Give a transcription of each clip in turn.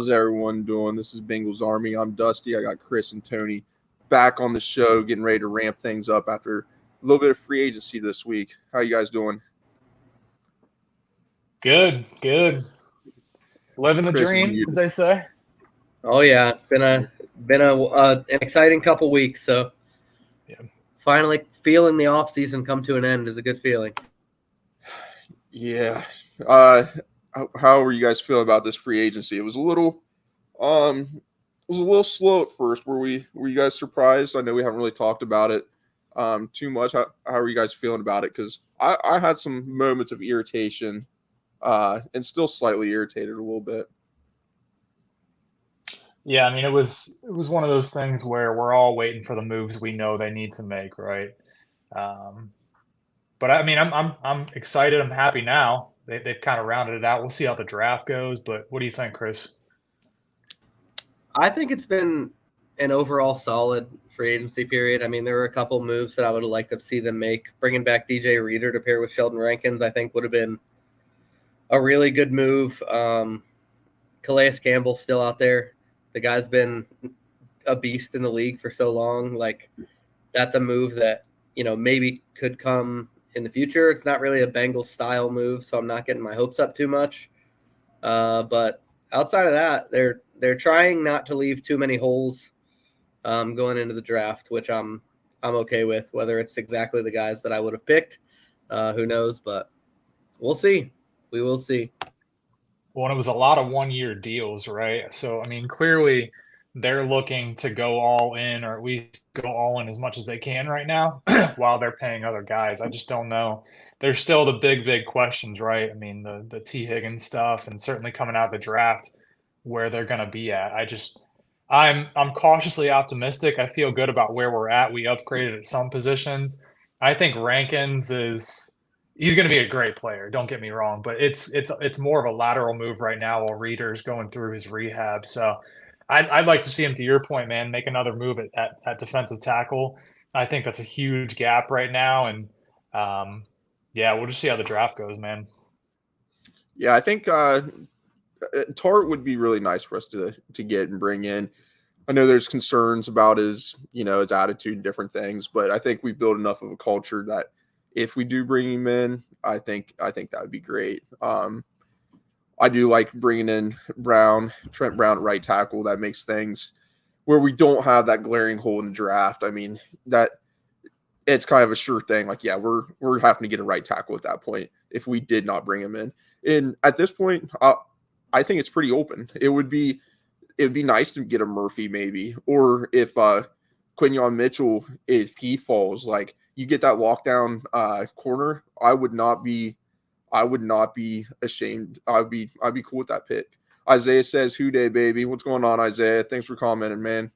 How's everyone doing? This is Bengals Army. I'm Dusty. I got Chris and Tony back on the show, getting ready to ramp things up after a little bit of free agency this week. How you guys doing? Good. Living the Chris is dream, as muted. they say. Oh yeah, it's been an exciting couple weeks. So Yeah. finally feeling the off season come to an end is a good feeling. Yeah. How were you guys feeling about this free agency? It was a little slow at first. Were you guys surprised? I know we haven't really talked about it too much. How are you guys feeling about it? Because I had some moments of irritation and still slightly irritated a little bit. Yeah, I mean, it was one of those things where we're all waiting for the moves we know they need to make, right? Um, but I mean, I'm excited. I'm happy now. They've kind of rounded it out. We'll see how the draft goes. But what do you think, Chris? I think it's been an overall solid free agency period. I mean, there were a couple moves that I would have liked to see them make. Bringing back DJ Reader to pair with Sheldon Rankins, I think would have been a really good move. Calais Campbell's still out there. The guy's been a beast in the league for so long. Like, that's a move that, maybe could come in the future. It's not really a Bengals style move, so I'm not getting my hopes up too much. But outside of that, they're trying not to leave too many holes going into the draft, which I'm okay with. Whether it's exactly the guys that I would have picked, who knows? But we'll see. We will see. Well, and it was a lot of one-year deals, right? So, I mean, clearly they're looking to go all in, or at least go all in as much as they can right now while they're paying other guys. I just don't know. There's still the big questions, right? I mean, the T. Higgins stuff, and certainly coming out of the draft, where they're going to be at. I'm cautiously optimistic. I feel good about where we're at. We upgraded at some positions. I think Rankins is he's going to be a great player. Don't get me wrong, but it's more of a lateral move right now while Reader's going through his rehab. So I'd like to see him, to your point, man, make another move at defensive tackle. I think that's a huge gap right now, and yeah, we'll just see how the draft goes, man. Yeah, I think Tart would be really nice for us to get and bring in. I know there's concerns about his attitude and different things, but I think we built enough of a culture that if we do bring him in, I think that would be great. I do like bringing in Trent Brown at right tackle. That makes things where we don't have that glaring hole in the draft. I mean, that it's kind of a sure thing. Like, yeah, we're having to get a right tackle at that point if we did not bring him in. And at this point, I think it's pretty open. It would be nice to get a Murphy maybe, or if Quinyon Mitchell, if he falls, like you get that lockdown corner, I would not be ashamed. I'd be cool with that pick. Isaiah says, "Who day, baby? What's going on, Isaiah? Thanks for commenting, man."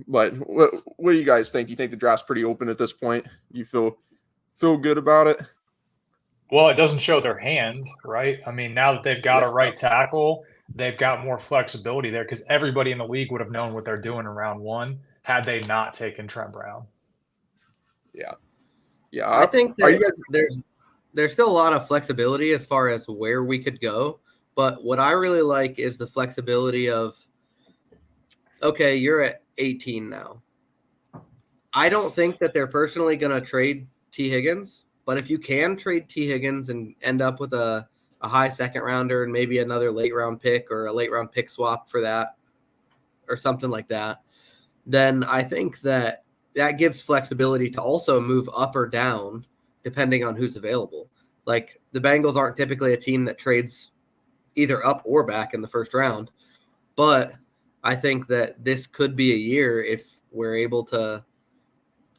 But what do you guys think? You think the draft's pretty open at this point? You feel good about it? Well, it doesn't show their hand, right? I mean, now that they've got a right tackle, they've got more flexibility there because everybody in the league would have known what they're doing in round one had they not taken Trent Brown. Yeah. I think there's still a lot of flexibility as far as where we could go. But what I really like is the flexibility of, okay, you're at 18 now. I don't think that they're personally going to trade T. Higgins, but if you can trade T. Higgins and end up with a high second rounder and maybe another late round pick or a late round pick swap for that or something like that, then I think that gives flexibility to also move up or down depending on who's available. Like, the Bengals aren't typically a team that trades either up or back in the first round, but I think that this could be a year if we're able to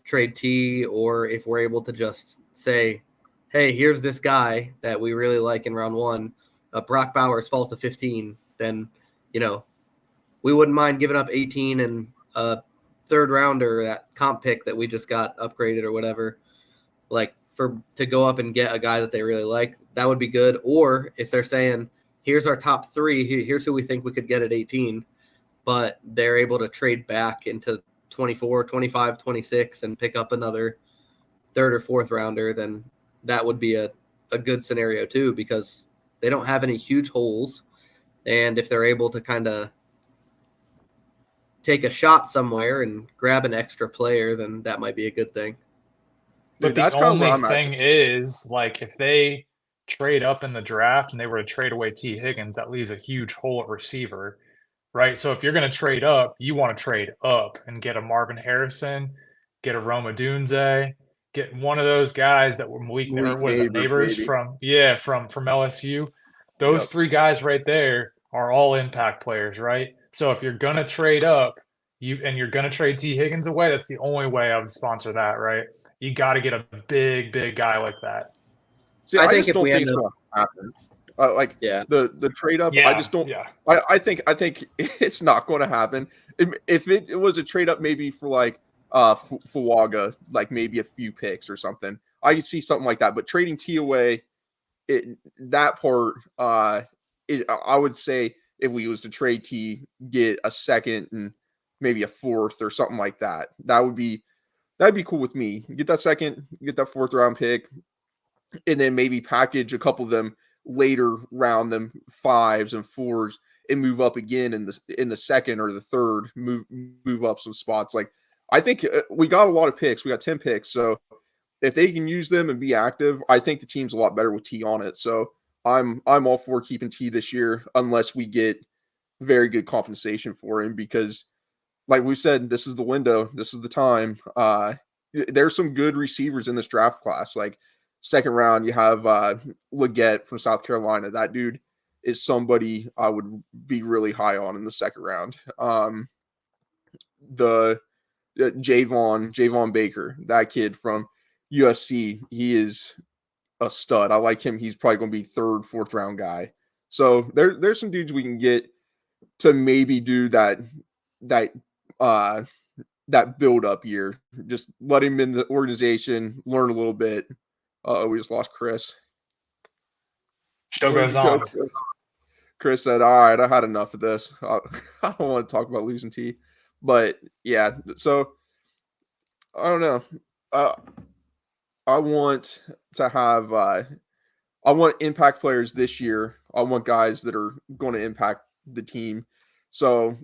trade T, or if we're able to just say, hey, here's this guy that we really like in round one. Brock Bowers falls to 15, then, we wouldn't mind giving up 18 and a third rounder, that comp pick that we just got upgraded or whatever, like to go up and get a guy that they really like. That would be good. Or if they're saying, here's our top three, here's who we think we could get at 18, but they're able to trade back into 24, 25, 26 and pick up another third or fourth rounder, then that would be a good scenario too, because they don't have any huge holes. And if they're able to kind of take a shot somewhere and grab an extra player, then that might be a good thing. But the only thing is, like, if they trade up in the draft and they were to trade away T. Higgins, that leaves a huge hole at receiver, right? So if you're going to trade up, you want to trade up and get a Marvin Harrison, get a Roma Dunze, get one of those guys that were Malik Neighbors maybe. from LSU. Those three guys right there are all impact players, right? So if you're going to trade up, you're going to trade T. Higgins away, that's the only way I would sponsor that, right? You got to get a big guy like that. See, I think just don't think it's going to happen. The trade up, I just don't. Yeah. I think it's not going to happen. If it was a trade up, maybe for like Fuaga, like maybe a few picks or something, I could see something like that. But trading T away, that part, I would say if we was to trade T, get a second and maybe a fourth or something like that, that'd be cool with me. Get that second, get that fourth round pick, and then maybe package a couple of them later round, them 5s and 4s, and move up again in the second or the third, move up some spots. Like, I think we got a lot of picks. We got 10 picks. So if they can use them and be active, I think the team's a lot better with T on it. So I'm all for keeping T this year, unless we get very good compensation for him, because like we said, this is the window. This is the time. There's some good receivers in this draft class. Like, second round, you have Leggett from South Carolina. That dude is somebody I would be really high on in the second round. The Javon Baker, that kid from USC, he is a stud. I like him. He's probably going to be third, fourth round guy. So there's some dudes we can get to maybe do that build up year. Just let him in the organization, learn a little bit. We just lost Chris. Show goes on. Chris said, all right, I had enough of this. I don't want to talk about losing T. But yeah, so I don't know. I want to have I want impact players this year. I want guys that are going to impact the team. So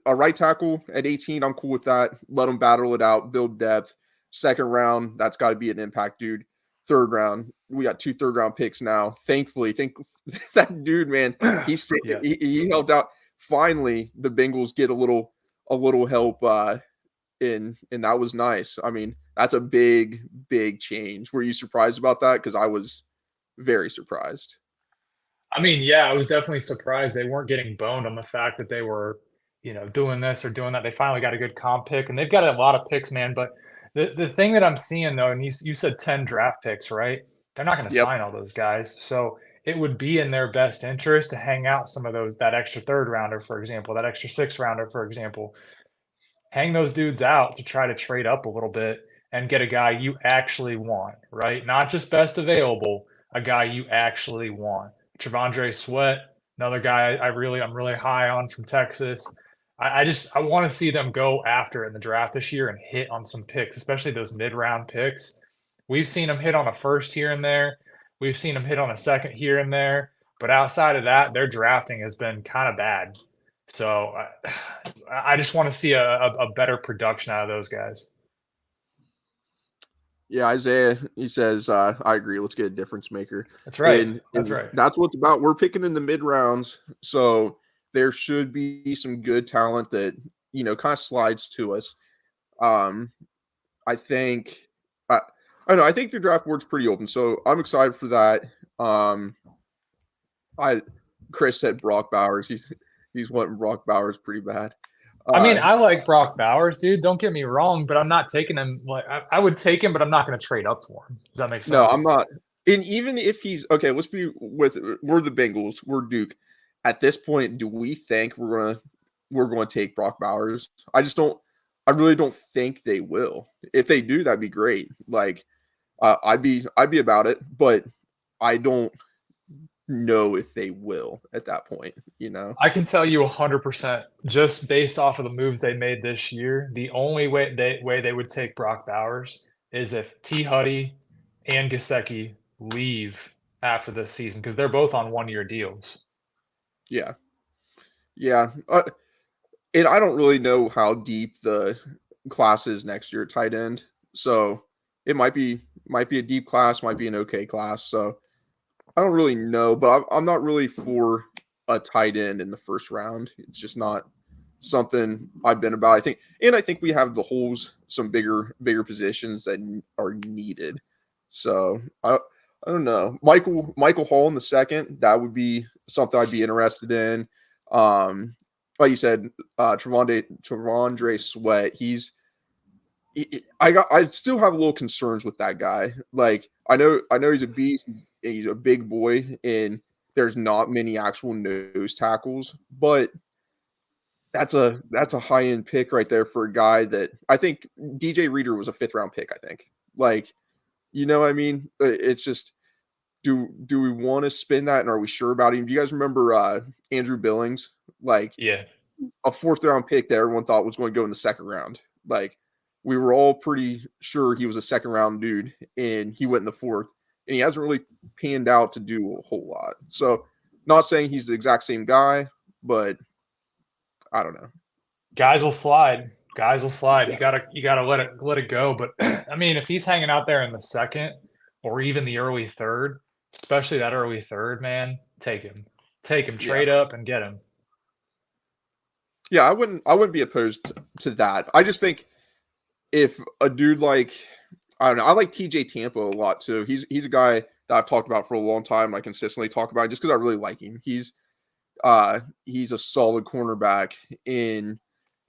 a right tackle at 18, I'm cool with that. Let them battle it out, build depth. Second round, that's got to be an impact dude. Third round, we got 2 third-round picks now. Thankfully, that dude, man, he helped out. Finally, the Bengals get a little help and that was nice. I mean, that's a big change. Were you surprised about that? Because I was very surprised. I mean, yeah, I was definitely surprised they weren't getting boned on the fact that they were, doing this or doing that. They finally got a good comp pick, and they've got a lot of picks, man. But the thing that I'm seeing, though, and you said 10 draft picks, right? They're not going to sign all those guys. So it would be in their best interest to hang out some of that extra third rounder, for example, that extra 6th rounder, for example. Hang those dudes out to try to trade up a little bit and get a guy you actually want, right? Not just best available, a guy you actually want. Trevondre Sweat, another guy I'm really high on from Texas. I want to see them go after it in the draft this year and hit on some picks, especially those mid-round picks. We've seen them hit on a first here and there. We've seen them hit on a second here and there. But outside of that, their drafting has been kind of bad. So I just want to see a better production out of those guys. Yeah, Isaiah, he says, I agree. Let's get a difference maker. That's right. And that's right. That's what it's about. We're picking in the mid rounds. So there should be some good talent that, kind of slides to us. I think, I don't know. I think the draft board's pretty open. So I'm excited for that. Chris said Brock Bowers. He's wanting Brock Bowers pretty bad. I mean, I like Brock Bowers, dude. Don't get me wrong, but I'm not taking him. Like, I would take him, but I'm not going to trade up for him. Does that make sense? No, I'm not. And even if he's okay, we're the Bengals, we're Duke. At this point, do we think we're going to take Brock Bowers? I really don't think they will. If they do, that'd be great. Like, I'd be about it, but I don't know if they will at that point. I can tell you 100%, just based off of the moves they made this year, the only way they would take Brock Bowers is if T. Huddy and Gesicki leave after this season, because they're both on 1-year deals. Yeah. Yeah. And I don't really know how deep the class is next year at tight end. So it might be a deep class, might be an okay class. So I don't really know, but I'm not really for a tight end in the first round. It's just not something I've been about. I think we have the holes, some bigger positions that are needed. So I don't know. Michael Hall in the second, that would be something I'd be interested in. Like you said, Travondre Sweat. I still have a little concerns with that guy. Like I know he's a beast. He's a big boy, and there's not many actual nose tackles, but that's a high end pick right there for a guy that I think DJ Reader was a 5th round pick. I think, like, you know what I mean? It's just do we want to spin that, and are we sure about him? Do you guys remember Andrew Billings? Like, Yeah. a 4th round pick that everyone thought was going to go in the 2nd round. Like, we were all pretty sure he was a 2nd round dude, and he went in the 4th, and he hasn't really panned out to do a whole lot. So, not saying he's the exact same guy, but I don't know. Guys will slide. Yeah. You gotta let it go. But I mean, if he's hanging out there in the 2nd or even the early 3rd, especially that early 3rd, man, take him. Yeah. Trade up and get him. Yeah, I wouldn't be opposed to that. I just think if a dude like, I don't know, I like TJ Tampa a lot too. He's a guy that I've talked about for a long time. I consistently talk about just because I really like him. He's a solid cornerback, and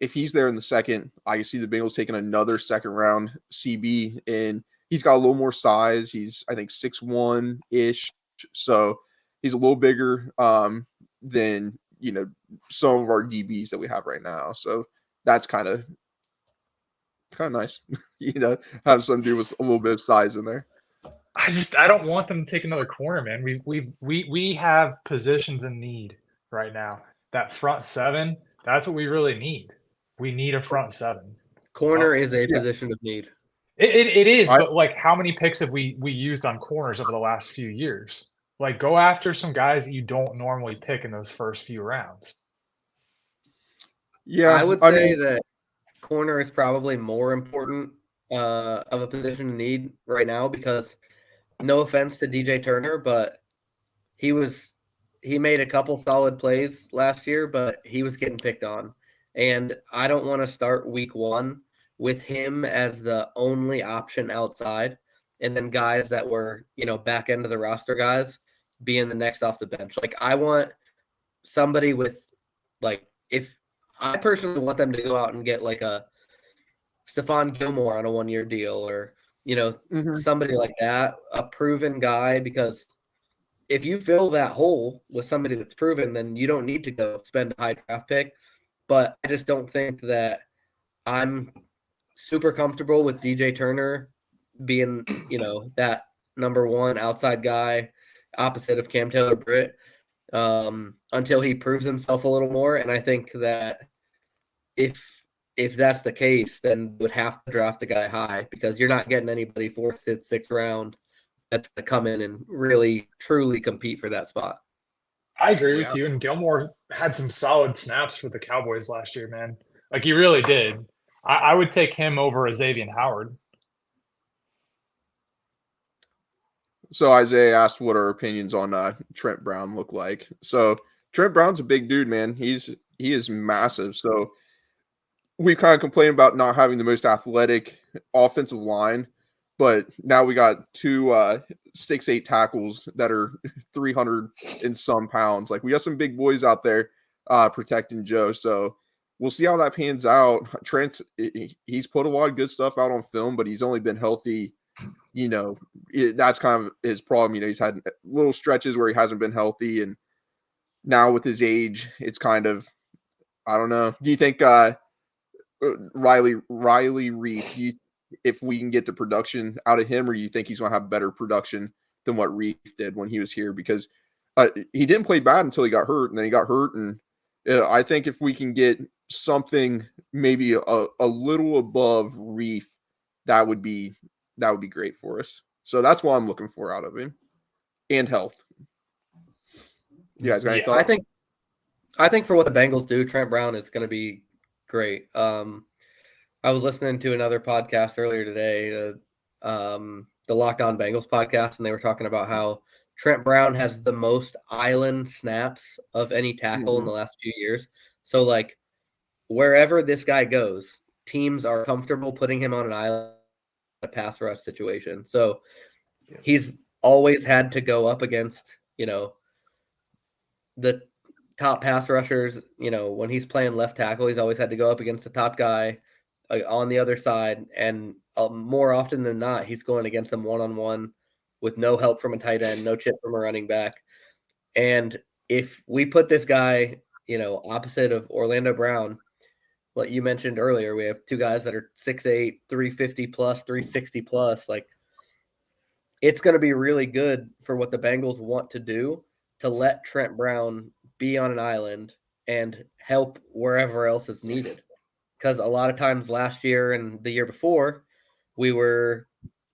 if he's there in the 2nd, I can see the Bengals taking another 2nd round CB, and he's got a little more size. He's, I think, 6'1" ish, so he's a little bigger than some of our DBs that we have right now. So that's kind of nice, have some dude with a little bit of size in there. I don't want them to take another corner, man. We have positions in need right now. That front 7, that's what we really need. We need a front 7. Corner is a Yeah. position of need. It is, but like, how many picks have we used on corners over the last few years? Like, go after some guys that you don't normally pick in those first few rounds. Yeah, I would say that corner is probably more important of a position of need right now because, no offense to DJ Turner, but he made a couple solid plays last year, but he was getting picked on. And I don't want to start week 1 with him as the only option outside, and then guys that were, back end of the roster guys being the next off the bench. Like, I want somebody with, like, if I personally want them to go out and get like a Stephon Gilmore on a 1-year deal, or, somebody like that, a proven guy, because if you fill that hole with somebody that's proven, then you don't need to go spend a high draft pick. But I just don't think that I'm super comfortable with DJ Turner being, that number 1 outside guy opposite of Cam Taylor-Britt until he proves himself a little more. And I think that if that's the case, then would have to draft the guy high, because you're not getting anybody 4th, 5th, 6th round that's going to come in and really, truly compete for that spot. I agree with you. And Gilmore had some solid snaps for the Cowboys last year, man. Like, he really did. I would take him over Xavier Howard. So Isaiah asked what our opinions on Trent Brown look like. So Trent Brown's a big dude, man. He is massive. So we kind of complain about not having the most athletic offensive line, but now we got 2 6'8" tackles that are 300 and some pounds. Like, we got some big boys out there protecting Joe. So we'll see how that pans out. Trent, he's put a lot of good stuff out on film, but he's only been healthy. That's kind of his problem. He's had little stretches where he hasn't been healthy, and now with his age, it's kind of, I don't know. Do you think Riley Reef, if we can get the production out of him, or do you think he's going to have better production than what Reef did when he was here? Because he didn't play bad until he got hurt, and then he got hurt, and I think if we can get something maybe a little above Reef, that would be great for us. So that's what I'm looking for out of him, and health. You guys got any thoughts? I think for what the Bengals do, Trent Brown is going to be great. I was listening to another podcast earlier today, the Locked On Bengals podcast, and they were talking about how Trent Brown has the most island snaps of any tackle in the last few years. So, like, wherever this guy goes, teams are comfortable putting him on an island in a pass rush situation. So he's always had to go up against, the top pass rushers. When he's playing left tackle, he's always had to go up against the top guy on the other side. And more often than not, he's going against them one-on-one with no help from a tight end, no chip from a running back. And if we put this guy, opposite of Orlando Brown, what you mentioned earlier, we have two guys that are 6'8", 350 plus, 360 plus. Like, it's going to be really good for what the Bengals want to do to let Trent Brown be on an island and help wherever else is needed. Because a lot of times last year and the year before, we were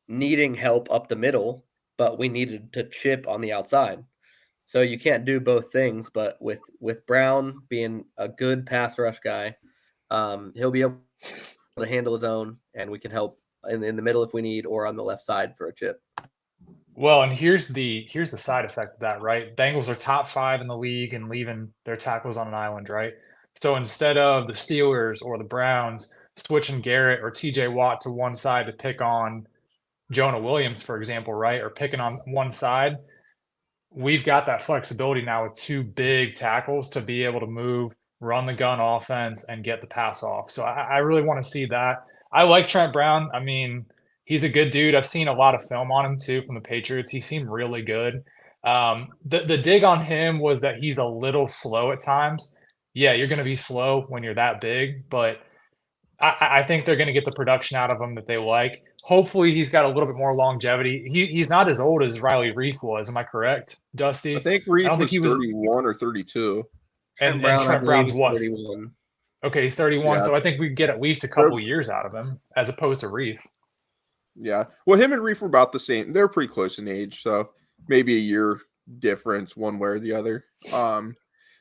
needing help up the middle, but we needed to chip on the outside. So you can't do both things. But with Brown being a good pass rush guy, he'll be able to handle his own, and we can help in the middle if we need, or on the left side for a chip. Well, and here's the side effect of that, right? Bengals are top 5 in the league and leaving their tackles on an island, right? So instead of the Steelers or the Browns switching Garrett or TJ Watt to one side to pick on Jonah Williams, for example, right? Or picking on one side, we've got that flexibility now with 2 big tackles to be able to move, run the gun offense, and get the pass off. So I really want to see that. I like Trent Brown. I mean, he's a good dude. I've seen a lot of film on him too from the Patriots. He seemed really good. The dig on him was that he's a little slow at times. Yeah, you're going to be slow when you're that big, but I think they're going to get the production out of him that they like. Hopefully, he's got a little bit more longevity. He's not as old as Riley Reef was. Am I correct, Dusty? I think I Reef don't think was he was. 31 or 32. And Brown, Trent Brown's is what? 31. Okay, he's 31. Yeah. So I think we get at least a couple years out of him as opposed to Reef. Yeah. Well, him and Reef were about the same. They're pretty close in age, so maybe a year difference one way or the other.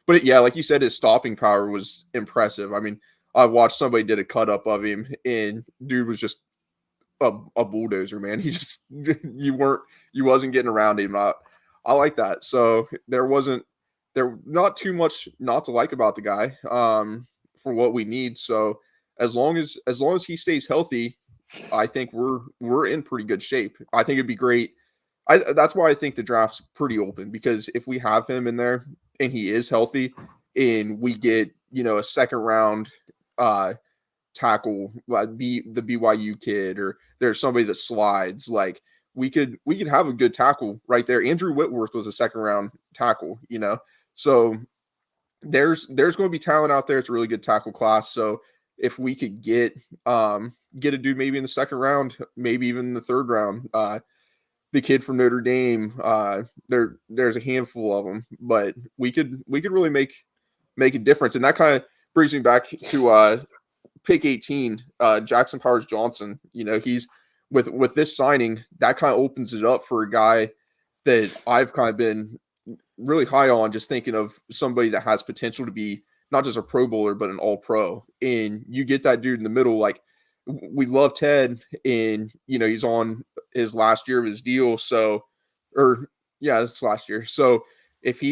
But yeah, like you said, his stopping power was impressive. I mean, I watched somebody did a cut up of him, and dude was just a bulldozer, man. He just you wasn't getting around him. I like that. So there not too much not to like about the guy for what we need. So as long as he stays healthy, I think we're in pretty good shape. I think it'd be great. That's why I think the draft's pretty open, because if we have him in there and he is healthy and we get, a second round tackle, the BYU kid, or there's somebody that slides, like we could have a good tackle right there. Andrew Whitworth was a second round tackle, so there's going to be talent out there. It's a really good tackle class. So if we could get a dude maybe in the second round, maybe even the third round, the kid from Notre Dame, there's a handful of them, but we could really make a difference. And that kind of brings me back to pick 18, Jackson Powers Johnson. He's with this signing, that kind of opens it up for a guy that I've kind of been really high on, just thinking of somebody that has potential to be not just a Pro Bowler, but an All-Pro. And you get that dude in the middle. Like, we love Ted, and he's on his last year of his deal. So, it's last year. So if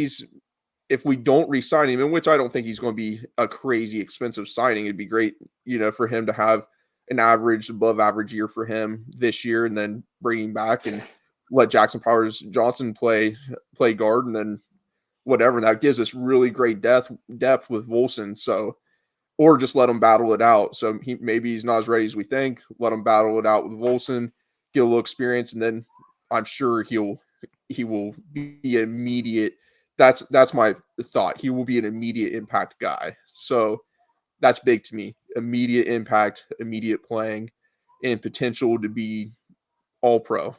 we don't re-sign him, in which I don't think he's going to be a crazy expensive signing, it'd be great, for him to have an above average year for him this year, and then bring him back and let Jackson Powers Johnson play guard, and then whatever. That gives us really great depth with Volson. So, or just let him battle it out. So maybe he's not as ready as we think. Let him battle it out with Volson, get a little experience, and then I'm sure he will be immediate. That's my thought. He will be an immediate impact guy. So that's big to me. Immediate impact, immediate playing, and potential to be all pro.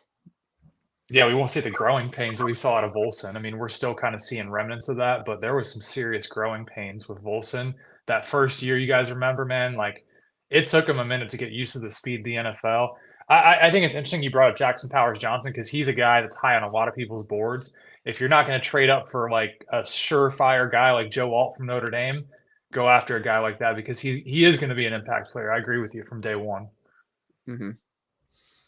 Yeah, we won't see the growing pains that we saw out of Volson. I mean, we're still kind of seeing remnants of that, but there was some serious growing pains with Volson. That first year, you guys remember, man, like it took him a minute to get used to the speed of the NFL. I think it's interesting you brought up Jackson Powers Johnson, because he's a guy that's high on a lot of people's boards. if you're not going to trade up for like a surefire guy like Joe Alt from Notre Dame, go after a guy like that because he is going to be an impact player. I agree with you from day one. Mm-hmm.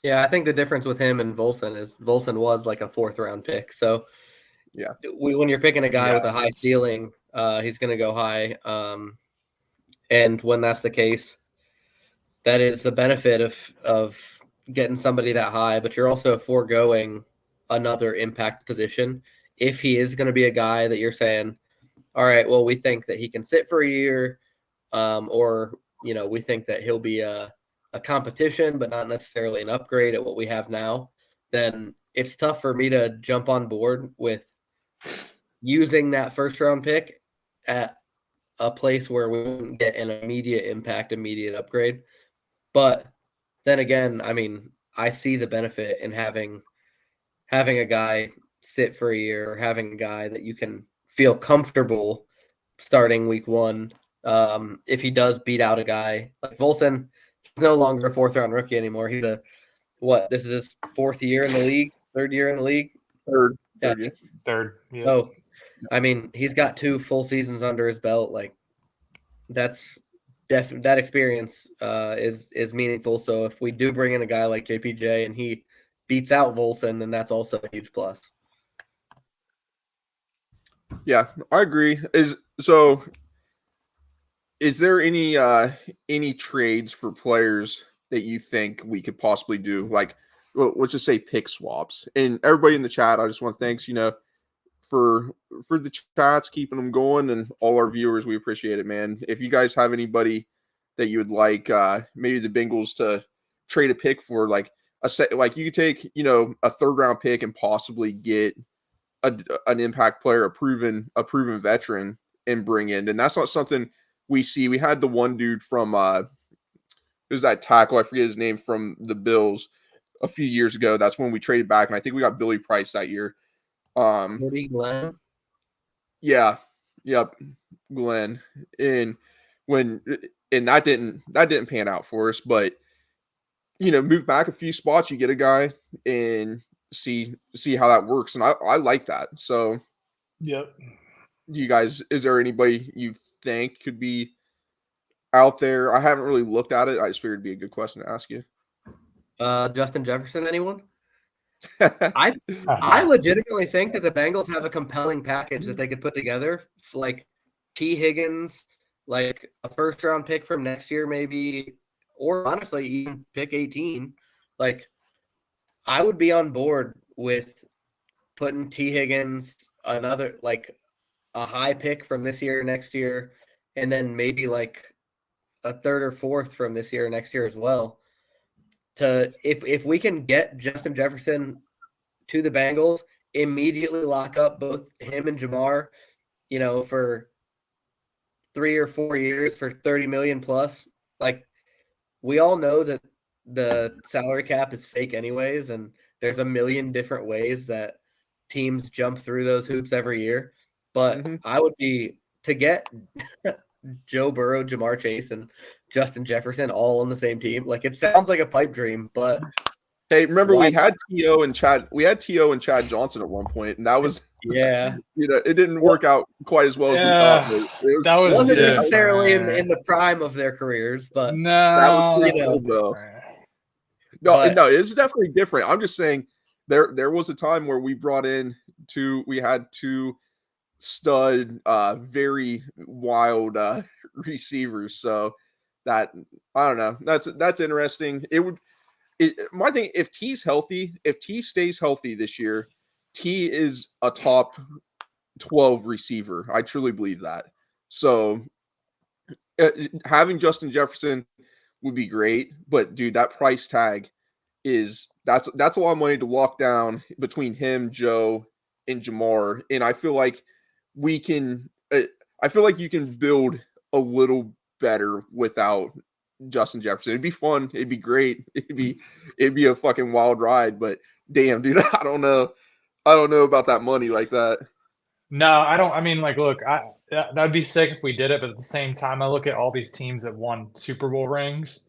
Yeah, I think the difference with him and Volson is Volson was like a 4th-round pick. So yeah, when you're picking a guy with a high ceiling, he's going to go high. And when that's the case, that is the benefit of getting somebody that high, but you're also foregoing another impact position. If he is going to be a guy that you're saying, all right, well, we think that he can sit for a year, or, we think that he'll be a competition, but not necessarily an upgrade at what we have now, then it's tough for me to jump on board with using that 1st-round pick at a place where we wouldn't get an immediate impact, immediate upgrade. But then again, I mean, I see the benefit in having a guy sit for a year, or having a guy that you can feel comfortable starting week 1. If he does beat out a guy like Volson, he's no longer a 4th-round rookie anymore. He's this is his 4th year in the league, 3rd year in the league? Third. Yeah. Oh, I mean, he's got 2 full seasons under his belt. Like, that's that experience is meaningful. So if we do bring in a guy like JPJ and he beats out Volson, then that's also a huge plus. Yeah, I agree. Is there any trades for players that you think we could possibly do? Like, well, let's just say pick swaps. And everybody in the chat, I just want to thanks, for the chats, keeping them going, and all our viewers, we appreciate it, man. If you guys have anybody that you would like, maybe the Bengals to trade a pick for, like you could take, a 3rd-round pick and possibly get an impact player, a proven veteran, and bring in. And that's not something we see. We had the one dude from who's that tackle? I forget his name, from the Bills a few years ago. That's when we traded back, and I think we got Billy Price that year. Glenn? Yeah. Yep. Glenn. And that didn't pan out for us, but move back a few spots, you get a guy and see how that works. And I like that. So yep. You guys, is there anybody you think could be out there? I haven't really looked at it. I just figured it'd be a good question to ask you. Justin Jefferson, anyone? I legitimately think that the Bengals have a compelling package that they could put together, like T. Higgins, like a 1st-round pick from next year, maybe, or honestly, even pick 18. Like, I would be on board with putting T. Higgins, another, like, a high pick from this year, next year, and then maybe like a 3rd or 4th from this year, next year as well. If we can get Justin Jefferson to the Bengals, immediately lock up both him and Jamar, for 3 or 4 years for $30 million plus. Like, we all know that the salary cap is fake anyways, and there's a million different ways that teams jump through those hoops every year. But I would be to get Joe Burrow, Jamar Chase, and Justin Jefferson all on the same team. Like, it sounds like a pipe dream, but hey, remember we had T.O. and Chad Johnson at one point, and that was it didn't work out quite as well as we thought. That wasn't necessarily in the prime of their careers, but no, no, it's definitely different. I'm just saying there was a time where we brought in we had 2 stud, very wild receivers. So that, I don't know, that's interesting. My thing, if T stays healthy this year, T is a top 12 receiver. I truly believe that. So having Justin Jefferson would be great, but dude, that price tag that's a lot of money to lock down between him, Joe, and Jamar. And I feel like you can build a little better without Justin Jefferson. It'd be fun. It'd be great. It'd be a fucking wild ride. But damn, dude, I don't know about that money like that. No, I don't. I mean, like, look, that'd be sick if we did it. But at the same time, I look at all these teams that won Super Bowl rings.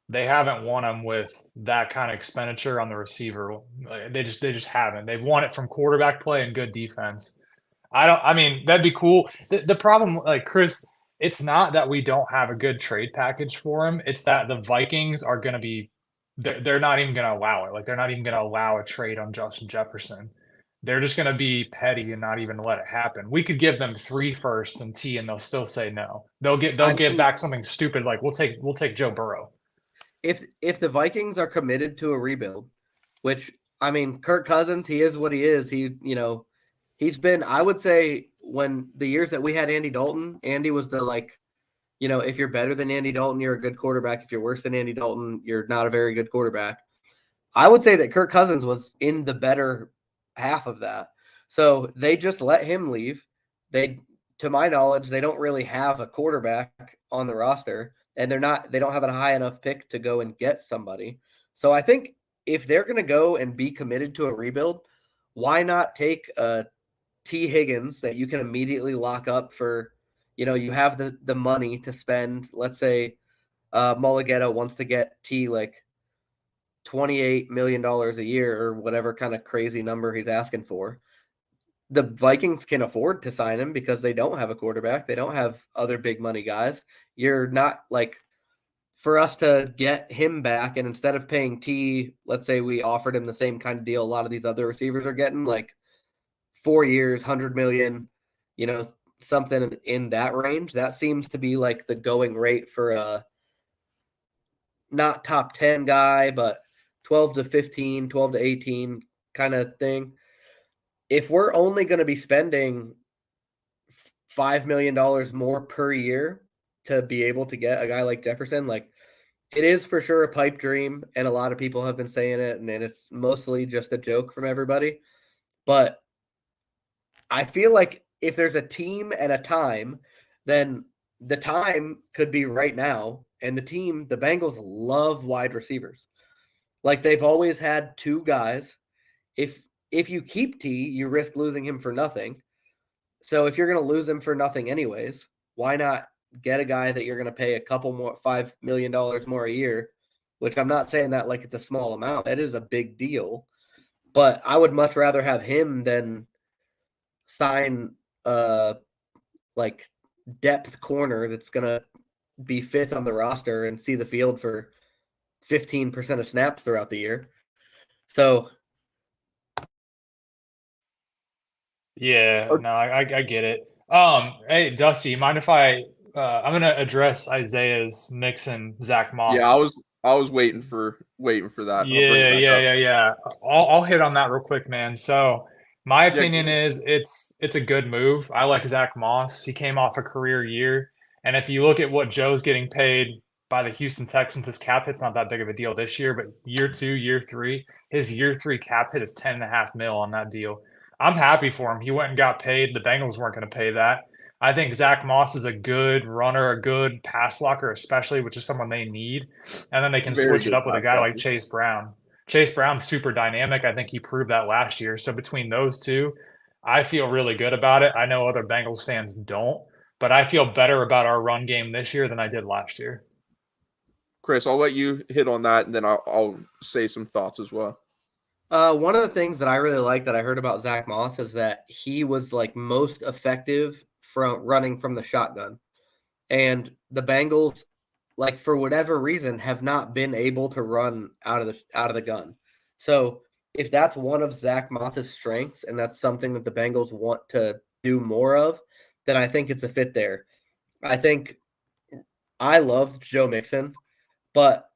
They haven't won them with that kind of expenditure on the receiver. They just haven't. They've won it from quarterback play and good defense. I mean, that'd be cool. The problem, like Chris, it's not that we don't have a good trade package for him. It's that the Vikings are going to be, they're not even going to allow it. Like, they're not even going to allow a trade on Justin Jefferson. They're just going to be petty and not even let it happen. We could give them 3 firsts and T, and they'll still say no. They'll give back something stupid like we'll take Joe Burrow. If the Vikings are committed to a rebuild, which I mean, Kirk Cousins, he is what he is. He's been, I would say, when the years that we had Andy Dalton, Andy was the if you're better than Andy Dalton, you're a good quarterback. If you're worse than Andy Dalton, you're not a very good quarterback. I would say that Kirk Cousins was in the better half of that. So they just let him leave. To my knowledge, they don't really have a quarterback on the roster, and they don't have a high enough pick to go and get somebody. So I think if they're going to go and be committed to a rebuild, why not take T. Higgins that you can immediately lock up for, you have the money to spend. Let's say Mulligetta wants to get T like $28 million a year or whatever kind of crazy number he's asking for. The Vikings can afford to sign him because they don't have a quarterback. They don't have other big money guys. You're not like, for us to get him back, and instead of paying T, let's say we offered him the same kind of deal a lot of these other receivers are getting, like 4 years, 100 million, something in that range. That seems to be like the going rate for a not top 10 guy, but 12 to 15, 12 to 18 kind of thing. If we're only going to be spending $5 million more per year to be able to get a guy like Jefferson, like, it is for sure a pipe dream, and a lot of people have been saying it, and it's mostly just a joke from everybody. But I feel like if there's a team and a time, then the time could be right now. And the Bengals love wide receivers. Like, they've always had 2 guys. If you keep T, you risk losing him for nothing. So if you're going to lose him for nothing anyways, why not get a guy that you're going to pay a couple more, $5 million more a year, which I'm not saying that like it's a small amount. That is a big deal. But I would much rather have him than sign like depth corner that's going to be 5th on the roster and see the field for 15% of snaps throughout the year. So yeah, no, I get it. Hey Dusty, you mind if I'm gonna address Isaiah's Mixon, Zach Moss. Yeah, I was waiting for that. Yeah. I'll hit on that real quick, man. So my opinion is it's a good move. I like Zach Moss. He came off a career year, and if you look at what Joe's getting paid by the Houston Texans, his cap hit's not that big of a deal this year, but year 2, year 3, his year 3 cap hit is $10.5 million on that deal. I'm happy for him. He went and got paid. The Bengals weren't going to pay that. I think Zach Moss is a good runner, a good pass blocker, especially, which is someone they need. And then they can switch it up with a guy like Chase Brown. Chase Brown's super dynamic. I think he proved that last year. So between those two, I feel really good about it. I know other Bengals fans don't, but I feel better about our run game this year than I did last year. Chris, I'll let you hit on that, and then I'll say some thoughts as well. One of the things that I really like that I heard about Zach Moss is that he was like most effective from running from the shotgun. And the Bengals, like, for whatever reason, have not been able to run out of the gun. So if that's one of Zach Moss's strengths, and that's something that the Bengals want to do more of, then I think it's a fit there. I think I loved Joe Mixon, but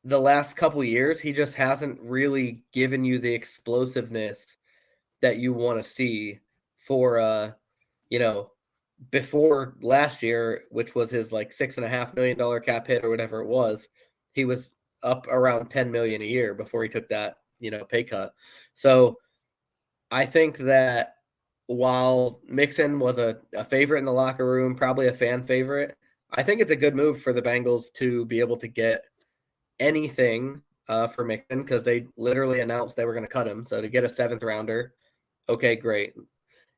the last couple years, he just hasn't really given you the explosiveness that you want to see for, before last year, which was his like $6.5 million cap hit or whatever it was. He was up around 10 million a year before he took that, pay cut. So I think that while Mixon was a favorite in the locker room, probably a fan favorite, I think it's a good move for the Bengals to be able to get anything for Mixon, because they literally announced they were going to cut him. So to get a 7th rounder, okay, great.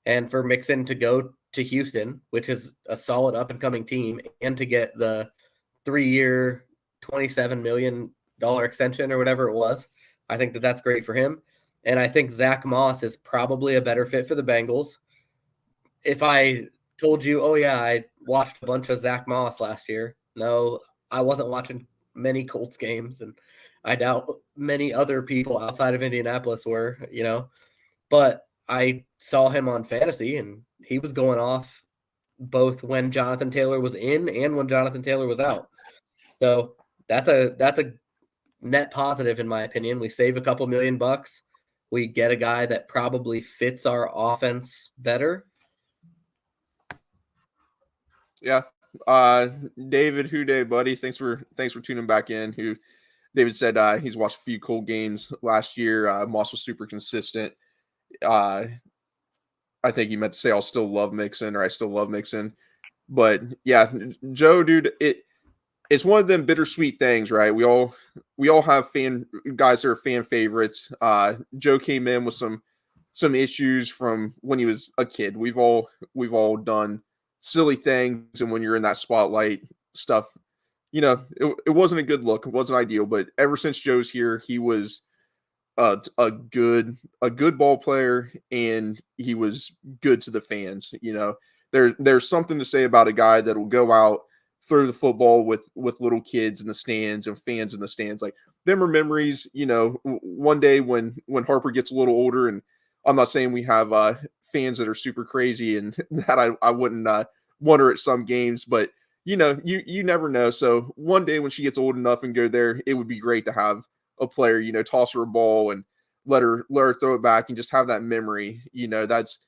And for Mixon to go to Houston, which is a solid up and coming team, and to get the 3-year $27 million extension or whatever it was. I think that that's great for him. And I think Zach Moss is probably a better fit for the Bengals. If I told you, oh, yeah, I watched a bunch of Zach Moss last year. No, I wasn't watching many Colts games, and I doubt many other people outside of Indianapolis were, But I saw him on fantasy, and he was going off both when Jonathan Taylor was in and when Jonathan Taylor was out. So that's a net positive in my opinion. We save a couple $1,000,000. We get a guy that probably fits our offense better. Yeah. David Houday, buddy, thanks for tuning back in. David said he's watched a few Colt games last year. Moss was super consistent. I think he meant to say I still love Mixon. But yeah, Joe, dude, it's one of them bittersweet things, right? We all have guys that are fan favorites. Joe came in with some issues from when he was a kid. We've all done silly things, and when you're in that spotlight stuff, it wasn't a good look. It wasn't ideal. But ever since Joe's here, he was a good ball player, and he was good to the fans. There's something to say about a guy that will go out, throw the football with little kids in the stands and fans in the stands. Like, them are memories. One day when Harper gets a little older, and I'm not saying we have fans that are super crazy and that I wouldn't wonder at some games, but you never know. So one day when she gets old enough and go there, it would be great to have a player, toss her a ball and let her throw it back and just have that memory. That's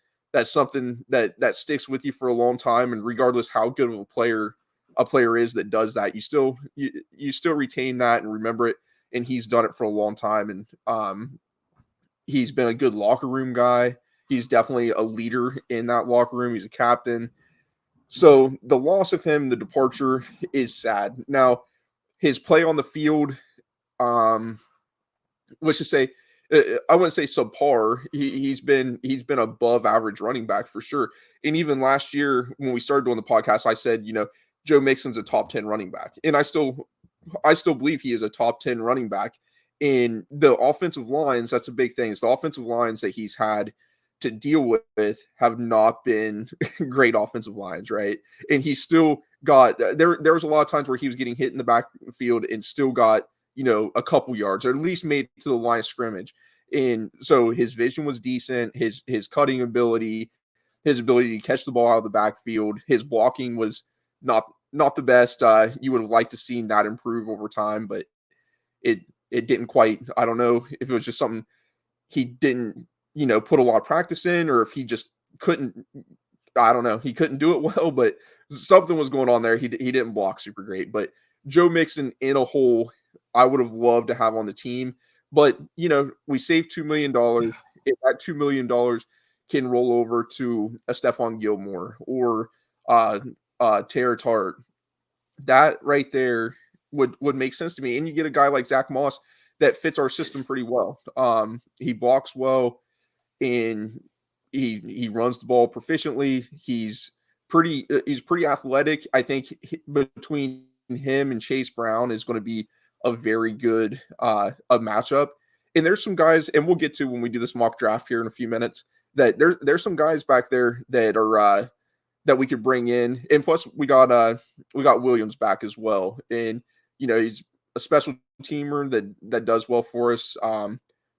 something that sticks with you for a long time. And regardless how good of a player is that does that, you still retain that and remember it. And he's done it for a long time. And he's been a good locker room guy. He's definitely a leader in that locker room. He's a captain. So the loss of him, the departure, is sad. Now, his play on the field, let's just say, I wouldn't say subpar. He's been above average running back for sure. And even last year when we started doing the podcast, I said, Joe Mixon's a top 10 running back. And I still believe he is a top 10 running back. In the offensive lines, that's a big thing. It's the offensive lines that he's had to deal with have not been great offensive lines, right? And he still got there was a lot of times where he was getting hit in the backfield and still got, a couple yards, or at least made to the line of scrimmage. And so his vision was decent, his cutting ability, his ability to catch the ball out of the backfield, his blocking was not the best. You would have liked to seen that improve over time, but it didn't quite. I don't know if it was just something he didn't, put a lot of practice in, or if he just couldn't. I don't know. He couldn't do it well, but something was going on there. He didn't block super great. But Joe Mixon in a whole, I would have loved to have on the team. But we saved $2 million. If that $2 million can roll over to a Stephon Gilmore or Tara Tart, that right there would make sense to me. And you get a guy like Zach Moss that fits our system pretty well. He blocks well, and he runs the ball proficiently. He's pretty athletic. I think between him and Chase Brown is going to be a very good a matchup. And there's some guys, and we'll get to when we do this mock draft here in a few minutes, that there's some guys back there that are that we could bring in. And plus we got Williams back as well. And he's a special teamer that does well for us.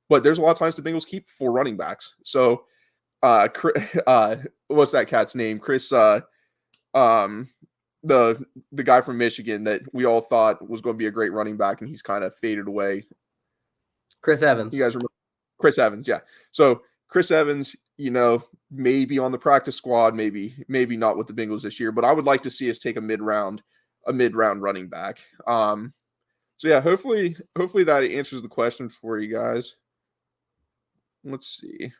But there's a lot of times the Bengals keep 4 running backs. So what's that cat's name? Chris, the guy from Michigan that we all thought was going to be a great running back, and he's kind of faded away. Chris Evans. You guys remember Chris Evans? Yeah. So Chris Evans, maybe on the practice squad, maybe not with the Bengals this year, but I would like to see us take a mid-round running back. So yeah, hopefully that answers the question for you guys. Let's see.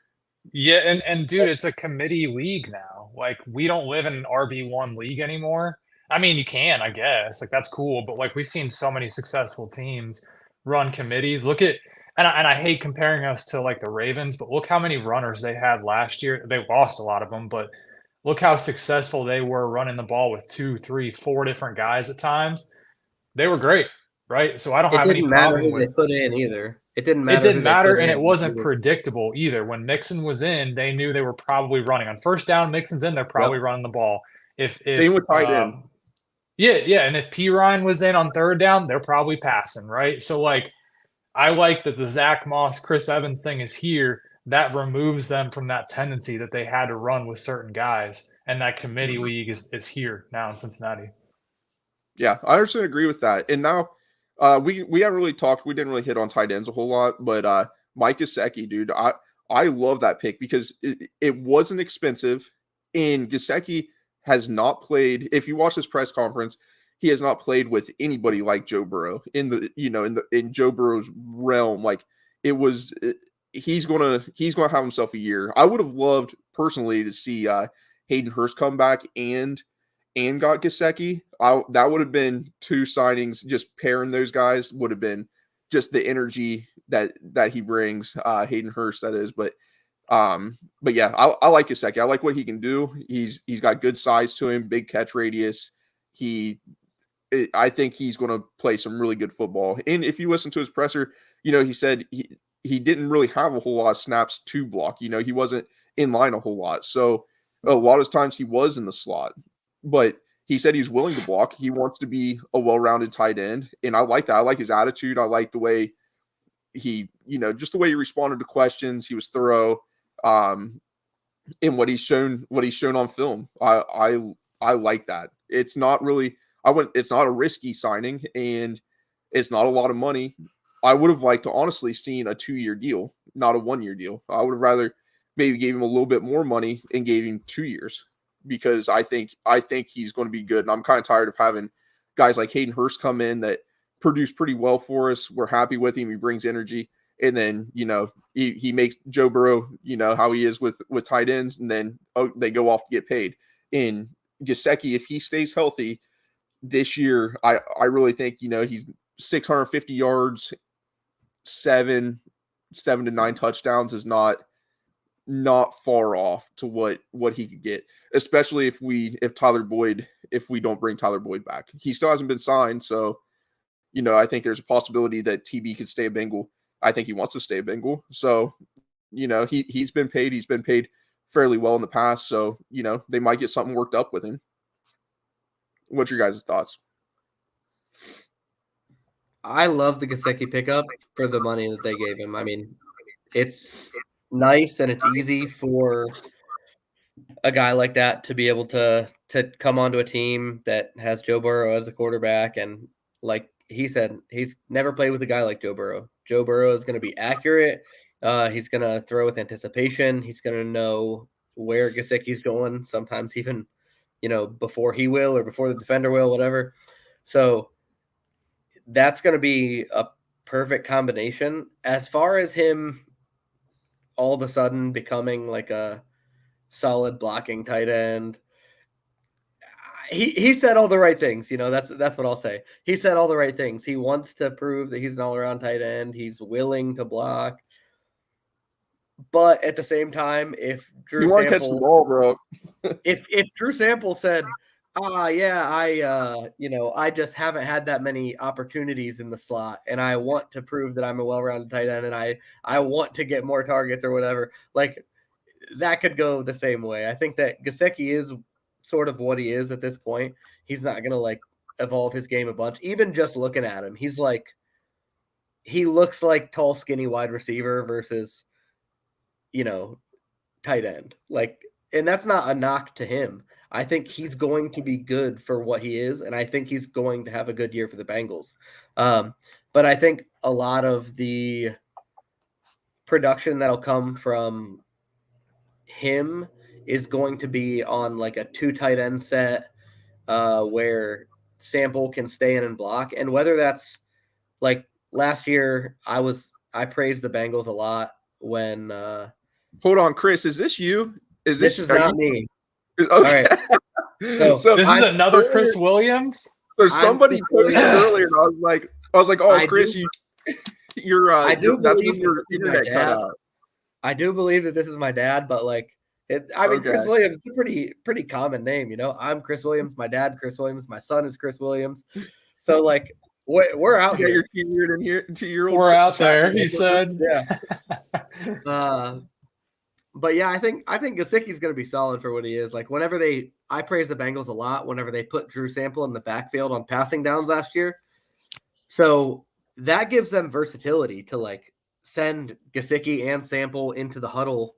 Yeah, and dude, it's a committee league now. Like, we don't live in an RB1 league anymore. I mean, you can, I guess. Like, that's cool, but like, we've seen so many successful teams run committees. Look at, and I hate comparing us to like the Ravens, but look how many runners they had last year. They lost a lot of them, but look how successful they were running the ball with 2, 3, 4 different guys at times. They were great. right? So I don't have any problem with who they put in either. It didn't it. matter. Didn't matter, and it wasn't predictable either. When Mixon was in, they knew they were probably running on first down. Mixon's in, they're probably running the ball. If Same with tight end. Yeah, and if P. Ryan was in on third down, they're probably passing, right? So like, I like that the Zach Moss, Chris Evans thing is here. That removes them from that tendency that they had to run with certain guys, and that committee league is here now in Cincinnati. Yeah, I actually agree with that. And now we haven't really talked. We didn't really hit on tight ends a whole lot, but Mike Gesicki, dude, I love that pick because it wasn't expensive, and Gesicki has not played. If you watch this press conference, he has not played with anybody like Joe Burrow in Joe Burrow's realm. Like it was, he's gonna have himself a year. I would have loved personally to see Hayden Hurst come back and got Gesicki. That would have been two signings. Just pairing those guys would have been just the energy that he brings. Hayden Hurst, that is, but yeah, I like Gesicki. I like what he can do. He's got good size to him, big catch radius. I think he's going to play some really good football. And if you listen to his presser, he said he didn't really have a whole lot of snaps to block. He wasn't in line a whole lot. So a lot of times he was in the slot, but he said he's willing to block. He wants to be a well-rounded tight end. And I like that. I like his attitude. I like the way he, just the way he responded to questions. He was thorough. In what he's shown on film. I like that. It's not really, it's not a risky signing and it's not a lot of money. I would have liked to honestly seen a 2-year deal, not a 1-year deal. I would have rather maybe gave him a little bit more money and gave him 2 years because I think he's going to be good. And I'm kind of tired of having guys like Hayden Hurst come in that produce pretty well for us. We're happy with him. He brings energy. And then, he makes Joe Burrow, how he is with tight ends. And then they go off to get paid. And Gesicki, if he stays healthy this year, I really think, he's 650 yards, 7 to 9 touchdowns is not far off to what he could get, especially if we don't bring Tyler Boyd back. He still hasn't been signed. So, I think there's a possibility that TB could stay a Bengal. I think he wants to stay a Bengal. So, he's been paid. He's been paid fairly well in the past. So, they might get something worked up with him. What's your guys' thoughts? I love the Gesicki pickup for the money that they gave him. I mean, it's nice and it's easy for a guy like that to be able to come onto a team that has Joe Burrow as the quarterback. And like he said, he's never played with a guy like Joe Burrow. Joe Burrow is going to be accurate. He's going to throw with anticipation. He's going to know where Gesicki's going, sometimes even, before he will or before the defender will, whatever. So that's going to be a perfect combination. As far as him all of a sudden becoming like a solid blocking tight end, he said all the right things. That's what I'll say. He said all the right things. He wants to prove that he's an all-around tight end. He's willing to block. But at the same time, if Drew Sample, catch the ball, bro. if Drew Sample said, I just haven't had that many opportunities in the slot, and I want to prove that I'm a well-rounded tight end, and I want to get more targets or whatever, like that could go the same way. I think that Gesicki is sort of what he is at this point. He's not going to evolve his game a bunch. Even just looking at him, he looks like tall, skinny wide receiver versus, tight end. And that's not a knock to him. I think he's going to be good for what he is, and I think he's going to have a good year for the Bengals. But I think a lot of the production that'll come from him is going to be on a 2 tight end set where Sample can stay in and block. And whether that's last year, I praised the Bengals a lot when hold on, Chris, is this you? This is not me. Okay. All right. So this is another Chris Williams. So somebody posted earlier, and I was like, oh, Chris, you're I do that's believe your internet cut out. I do believe that this is my dad, but Chris Williams is a pretty common name, I'm Chris Williams, my dad Chris Williams, my son is Chris Williams. So We're out Yeah, here. your 2-year-old. We're out there, he said. Yeah. But yeah, I think Gesicki's going to be solid for what he is. Like whenever I praise the Bengals a lot whenever they put Drew Sample in the backfield on passing downs last year. So that gives them versatility to like send Gesicki and Sample into the huddle,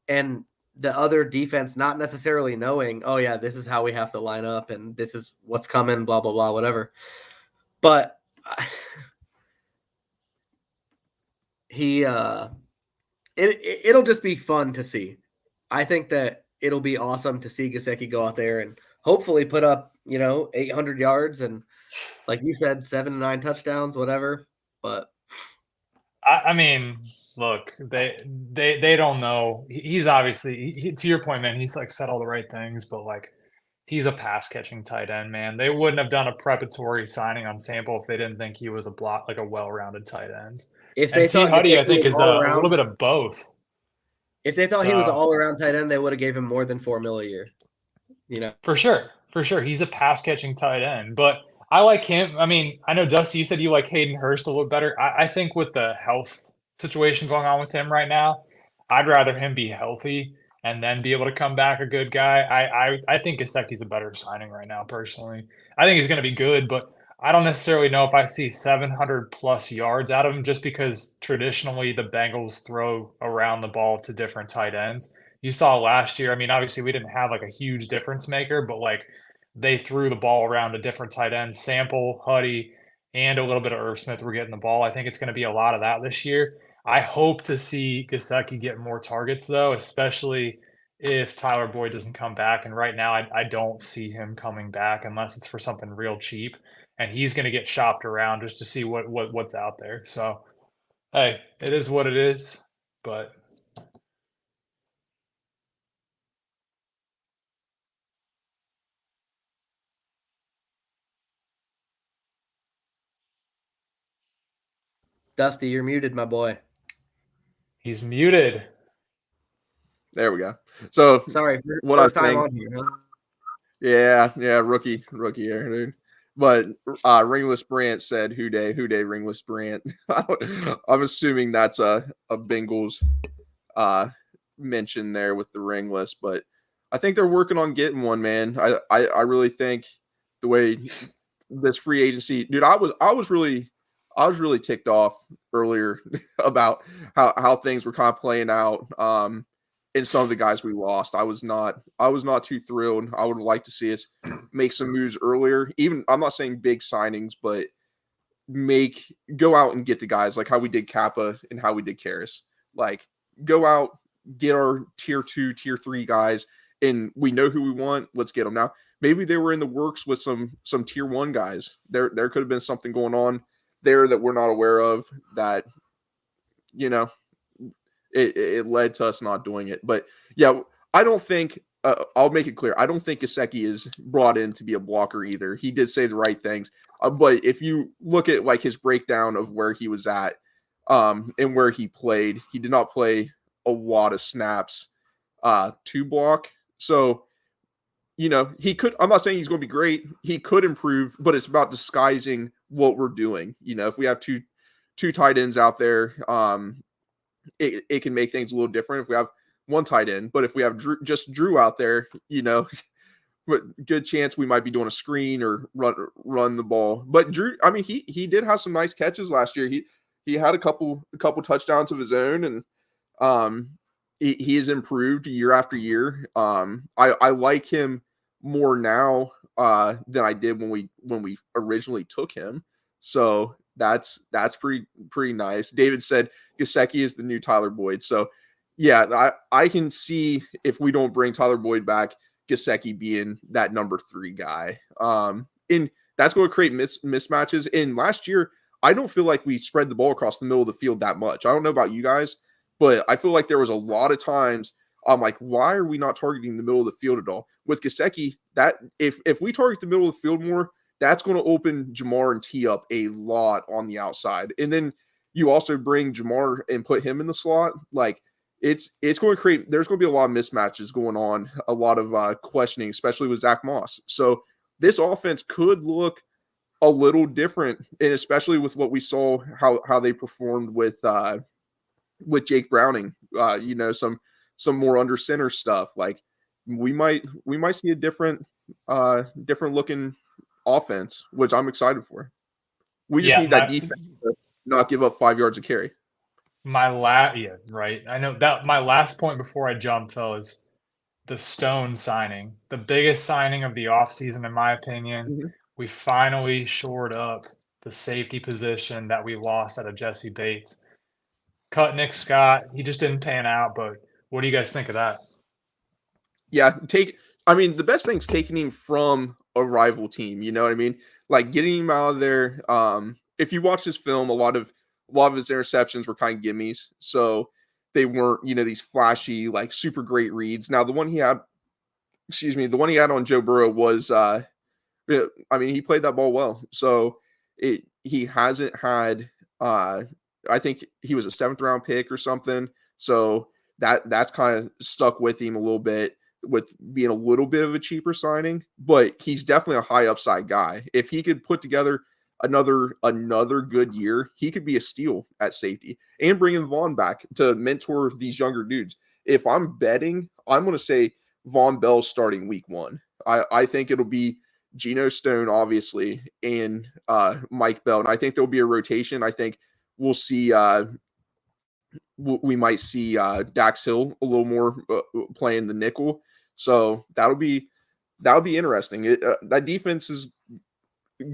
and the other defense not necessarily knowing, oh yeah, this is how we have to line up and this is what's coming, blah blah blah, whatever. But it'll just be fun to see. I think that it'll be awesome to see Gesicki go out there and hopefully put up, 800 yards and, like you said, 7 to 9 touchdowns, whatever. But I mean, look, they don't know. He's obviously to your point, man. He's like said all the right things, but like he's a pass catching tight end, man. They wouldn't have done a preparatory signing on Sample if they didn't think he was a well-rounded tight end. If they thought Huddy, I think, is a little bit of both. If they thought he was an all-around tight end, they would have gave him more than $4 million a year. For sure. He's a pass-catching tight end, but I like him. I mean, I know, Dusty, you said you like Hayden Hurst a little better. I think with the health situation going on with him right now, I'd rather him be healthy and then be able to come back a good guy. I think Gesicki's a better signing right now, personally. I think he's going to be good, but I don't necessarily know if I see 700-plus yards out of him just because traditionally the Bengals throw around the ball to different tight ends. You saw last year, I mean, obviously we didn't have like a huge difference maker, but like they threw the ball around to different tight ends. Sample, Huddy, and a little bit of Irv Smith were getting the ball. I think it's going to be a lot of that this year. I hope to see Gesicki get more targets, though, especially if Tyler Boyd doesn't come back. And right now, I don't see him coming back unless it's for something real cheap. And he's going to get shopped around just to see what's out there. So, hey, it is what it is. But Dusty, you're muted, my boy. He's muted. There we go. So sorry, what I was saying. On here, huh? Yeah, rookie here, dude. But Ringless Brant said, "Who day, Ringless Brant." I'm assuming that's a Bengals mention there with the Ringless, but I think they're working on getting one, man. I really think the way this free agency, dude, I was really ticked off earlier about how things were kind of playing out. And some of the guys we lost, I was not too thrilled. I would like to see us make some moves earlier. Even I'm not saying big signings, but go out and get the guys like how we did Kappa and how we did Karras. Like go out, get our tier 2, tier 3 guys, and we know who we want. Let's get them now. Maybe they were in the works with some tier 1 guys. There could have been something going on there that we're not aware of that, it led to us not doing it. But yeah, I don't think I'll make it clear. I don't think Gesicki is brought in to be a blocker either. He did say the right things. But if you look at like his breakdown of where he was at and where he played, he did not play a lot of snaps to block. So, he could, I'm not saying he's going to be great. He could improve, but it's about disguising what we're doing. If we have two tight ends out there, it can make things a little different if we have one tight end. But if we have Drew out there, good chance we might be doing a screen or run the ball. But Drew, I mean, he did have some nice catches last year. He had a couple touchdowns of his own, and he has improved year after year. I like him more now than I did when we originally took him. So that's pretty nice. David said Gesicki is the new Tyler Boyd. So yeah, I can see if we don't bring Tyler Boyd back, Gesicki being that number 3 guy. And that's going to create mismatches. And last year, I don't feel like we spread the ball across the middle of the field that much. I don't know about you guys, but I feel like there was a lot of times I'm like, why are we not targeting the middle of the field at all? With Gesicki, that if we target the middle of the field more, that's going to open Jamar and T up a lot on the outside. And then you also bring Jamar and put him in the slot. Like it's going to create, there's going to be a lot of mismatches going on, a lot of questioning, especially with Zach Moss. So this offense could look a little different, and especially with what we saw how they performed with Jake Browning. Some more under center stuff. Like we might see a different looking offense, which I'm excited for. We just need that defense to not give up 5 yards of carry. Right. I know that my last point before I jump, fellas, the Stone signing, the biggest signing of the offseason, in my opinion. Mm-hmm. We finally shored up the safety position that we lost out of Jesse Bates. Cut Nick Scott. He just didn't pan out, but what do you guys think of that? Yeah, the best thing's taking him from a rival team, you know what I mean? Like getting him out of there. If you watch this film, a lot of his interceptions were kind of gimmies. So they weren't, these flashy, like super great reads. Now the one he had on Joe Burrow was he played that ball well. So he hasn't had I think he was a 7th round pick or something. So that's kind of stuck with him a little bit, with being a little bit of a cheaper signing, but he's definitely a high upside guy. If he could put together another good year, he could be a steal at safety, and bringing Vaughn back to mentor these younger dudes. If I'm betting, I'm going to say Von Bell starting week 1. I think it'll be Geno Stone, obviously, and Mike Bell. And I think there'll be a rotation. I think we'll see we might see Dax Hill a little more playing the nickel. So that'll be interesting. That defense is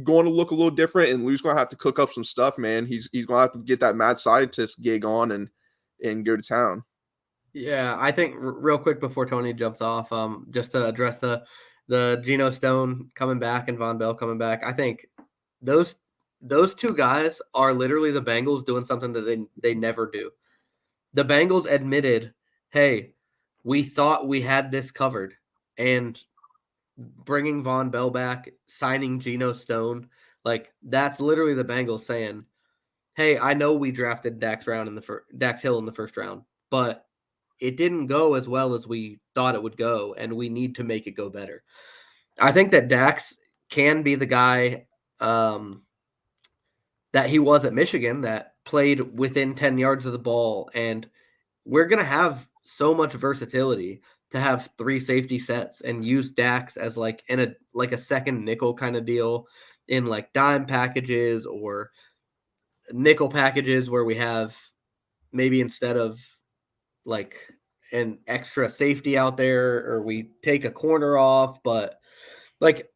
going to look a little different, and Lou's going to have to cook up some stuff, man. He's going to have to get that mad scientist gig on and go to town. Yeah, I think real quick before Tony jumps off, just to address the Geno Stone coming back and Von Bell coming back. I think those two guys are literally the Bengals doing something that they never do. The Bengals admitted, hey, we thought we had this covered, and bringing Von Bell back, signing Geno Stone, like that's literally the Bengals saying, hey, I know we drafted Dax Hill in the first round, but it didn't go as well as we thought it would go, and we need to make it go better. I think that Dax can be the guy that he was at Michigan, that played within 10 yards of the ball, and we're going to have so much versatility to have 3 safety sets and use Dax as like a second nickel kind of deal in like dime packages or nickel packages where we have maybe instead of like an extra safety out there, or we take a corner off, but like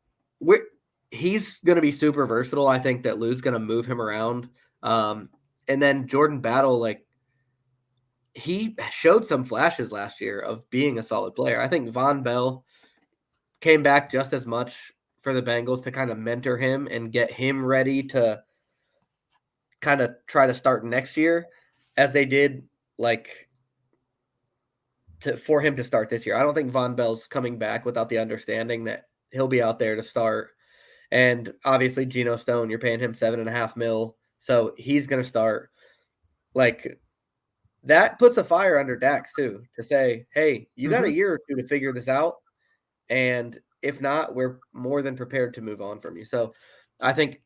he's going to be super versatile. I think that Lou's going to move him around. And then Jordan Battle, like he showed some flashes last year of being a solid player. I think Von Bell came back just as much for the Bengals to kind of mentor him and get him ready to kind of try to start next year as they did for him to start this year. I don't think Von Bell's coming back without the understanding that he'll be out there to start. And obviously Geno Stone, you're paying him $7.5 million. So he's going to start. Like that puts a fire under Dax too, to say, hey, you got a year or 2 to figure this out. And if not, we're more than prepared to move on from you. So I think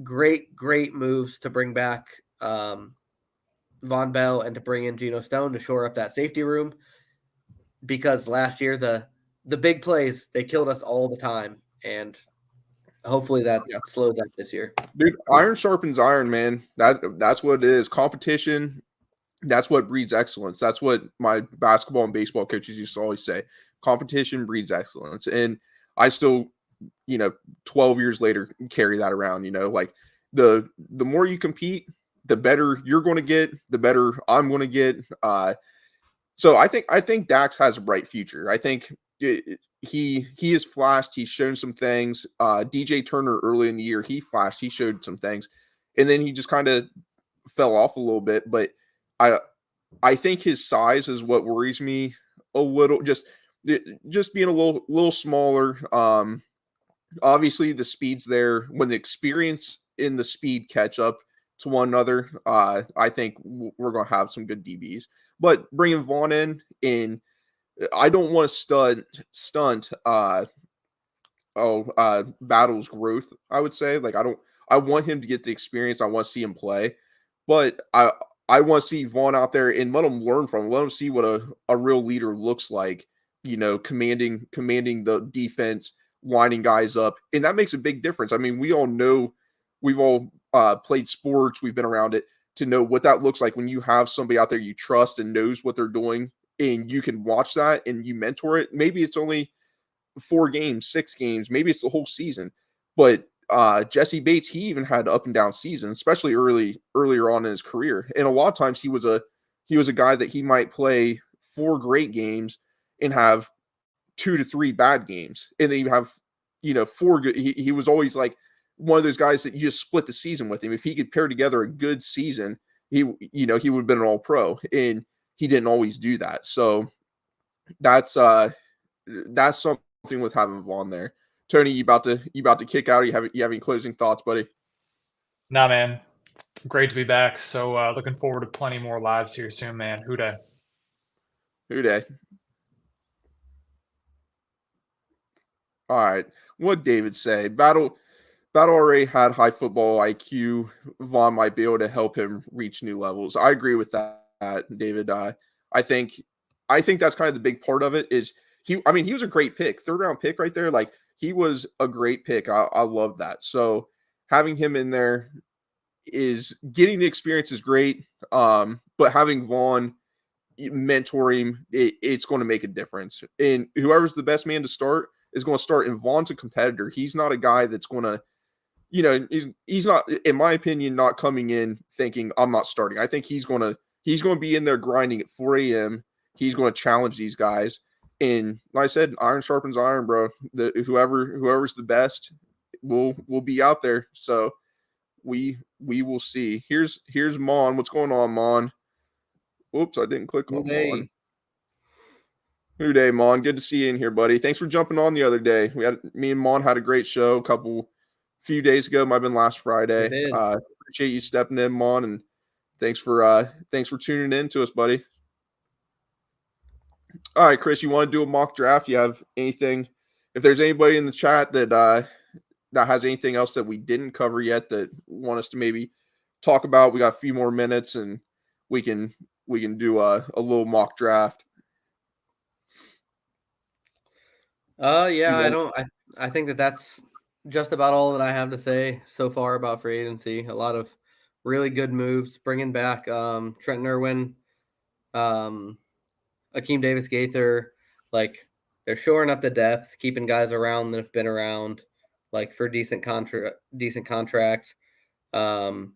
great moves to bring back Von Bell and to bring in Geno Stone to shore up that safety room, because last year the big plays, they killed us all the time, and hopefully that slows up this year. Dude, iron sharpens iron, man. That's what it is. Competition, that's what breeds excellence. That's what my basketball and baseball coaches used to always say. Competition breeds excellence. And I still, 12 years later, carry that around, like the more you compete, the better you're going to get, the better I'm going to get. So I think Dax has a bright future. I think he has flashed. He's shown some things. DJ Turner early in the year, he flashed. He showed some things, and then he just kind of fell off a little bit. But I think his size is what worries me a little. Just being a little smaller. Obviously the speed's there. When the experience and the speed catch up to one another, I think we're gonna have some good DBs. But bringing Vaughn in, I don't want to stunt Battle's growth. I would say, like, I I want him to get the experience. I want to see him play, but I want to see Vaughn out there and let him learn from him. Let him see what a real leader looks like. Commanding the defense, lining guys up, and that makes a big difference. I mean, we all know, we've all played sports, we've been around it, to know what that looks like when you have somebody out there you trust and knows what they're doing, and you can watch that and you mentor it. Maybe it's only 4 games, 6 games, maybe it's the whole season. But Jesse Bates, he even had up and down seasons, especially earlier on in his career. And a lot of times he was a guy that he might play 4 great games and have 2 to 3 bad games. And then you have, 4 good. He was always like one of those guys that you just split the season with him. If he could pair together a good season, he would have been an all pro, and he didn't always do that. So that's something with having Vaughn there. Tony, you about to kick out? Or you have any closing thoughts, buddy? Nah, man. Great to be back. So looking forward to plenty more lives here soon, man. Who dey? Who dey? All right. What David say? Battle already had high football IQ. Vaughn might be able to help him reach new levels. I agree with that, David. I think that's kind of the big part of it. Is he was a great pick, 3rd round pick right there. Like, he was a great pick. I love that. So having him in there is getting the experience is great. But having Vaughn mentor him, it's going to make a difference. And whoever's the best man to start is going to start. And Vaughn's a competitor. He's not a guy that's going to, he's not, in my opinion, not coming in thinking I'm not starting. I think he's going to be in there grinding at 4 a.m. He's going to challenge these guys. And like I said, iron sharpens iron, bro. Whoever's the best will be out there. So we will see. Here's Mon. What's going on, Mon? Whoops, I didn't click on Mon. Who day, Mon? Good to see you in here, buddy. Thanks for jumping on the other day. Me and Mon had a great show a few days ago. Might have been last Friday. Appreciate you stepping in, Mon, and thanks for tuning in to us, buddy. All right, Chris, you want to do a mock draft? You have anything? If there's anybody in the chat that has anything else that we didn't cover yet that want us to maybe talk about, we got a few more minutes, and we can do a little mock draft. Yeah, I think that's just about all that I have to say so far about free agency. A lot of really good moves, bringing back Trent Irwin, Akeem Davis-Gaither. Like, they're shoring up the depth, keeping guys around that have been around, like, for decent contracts, and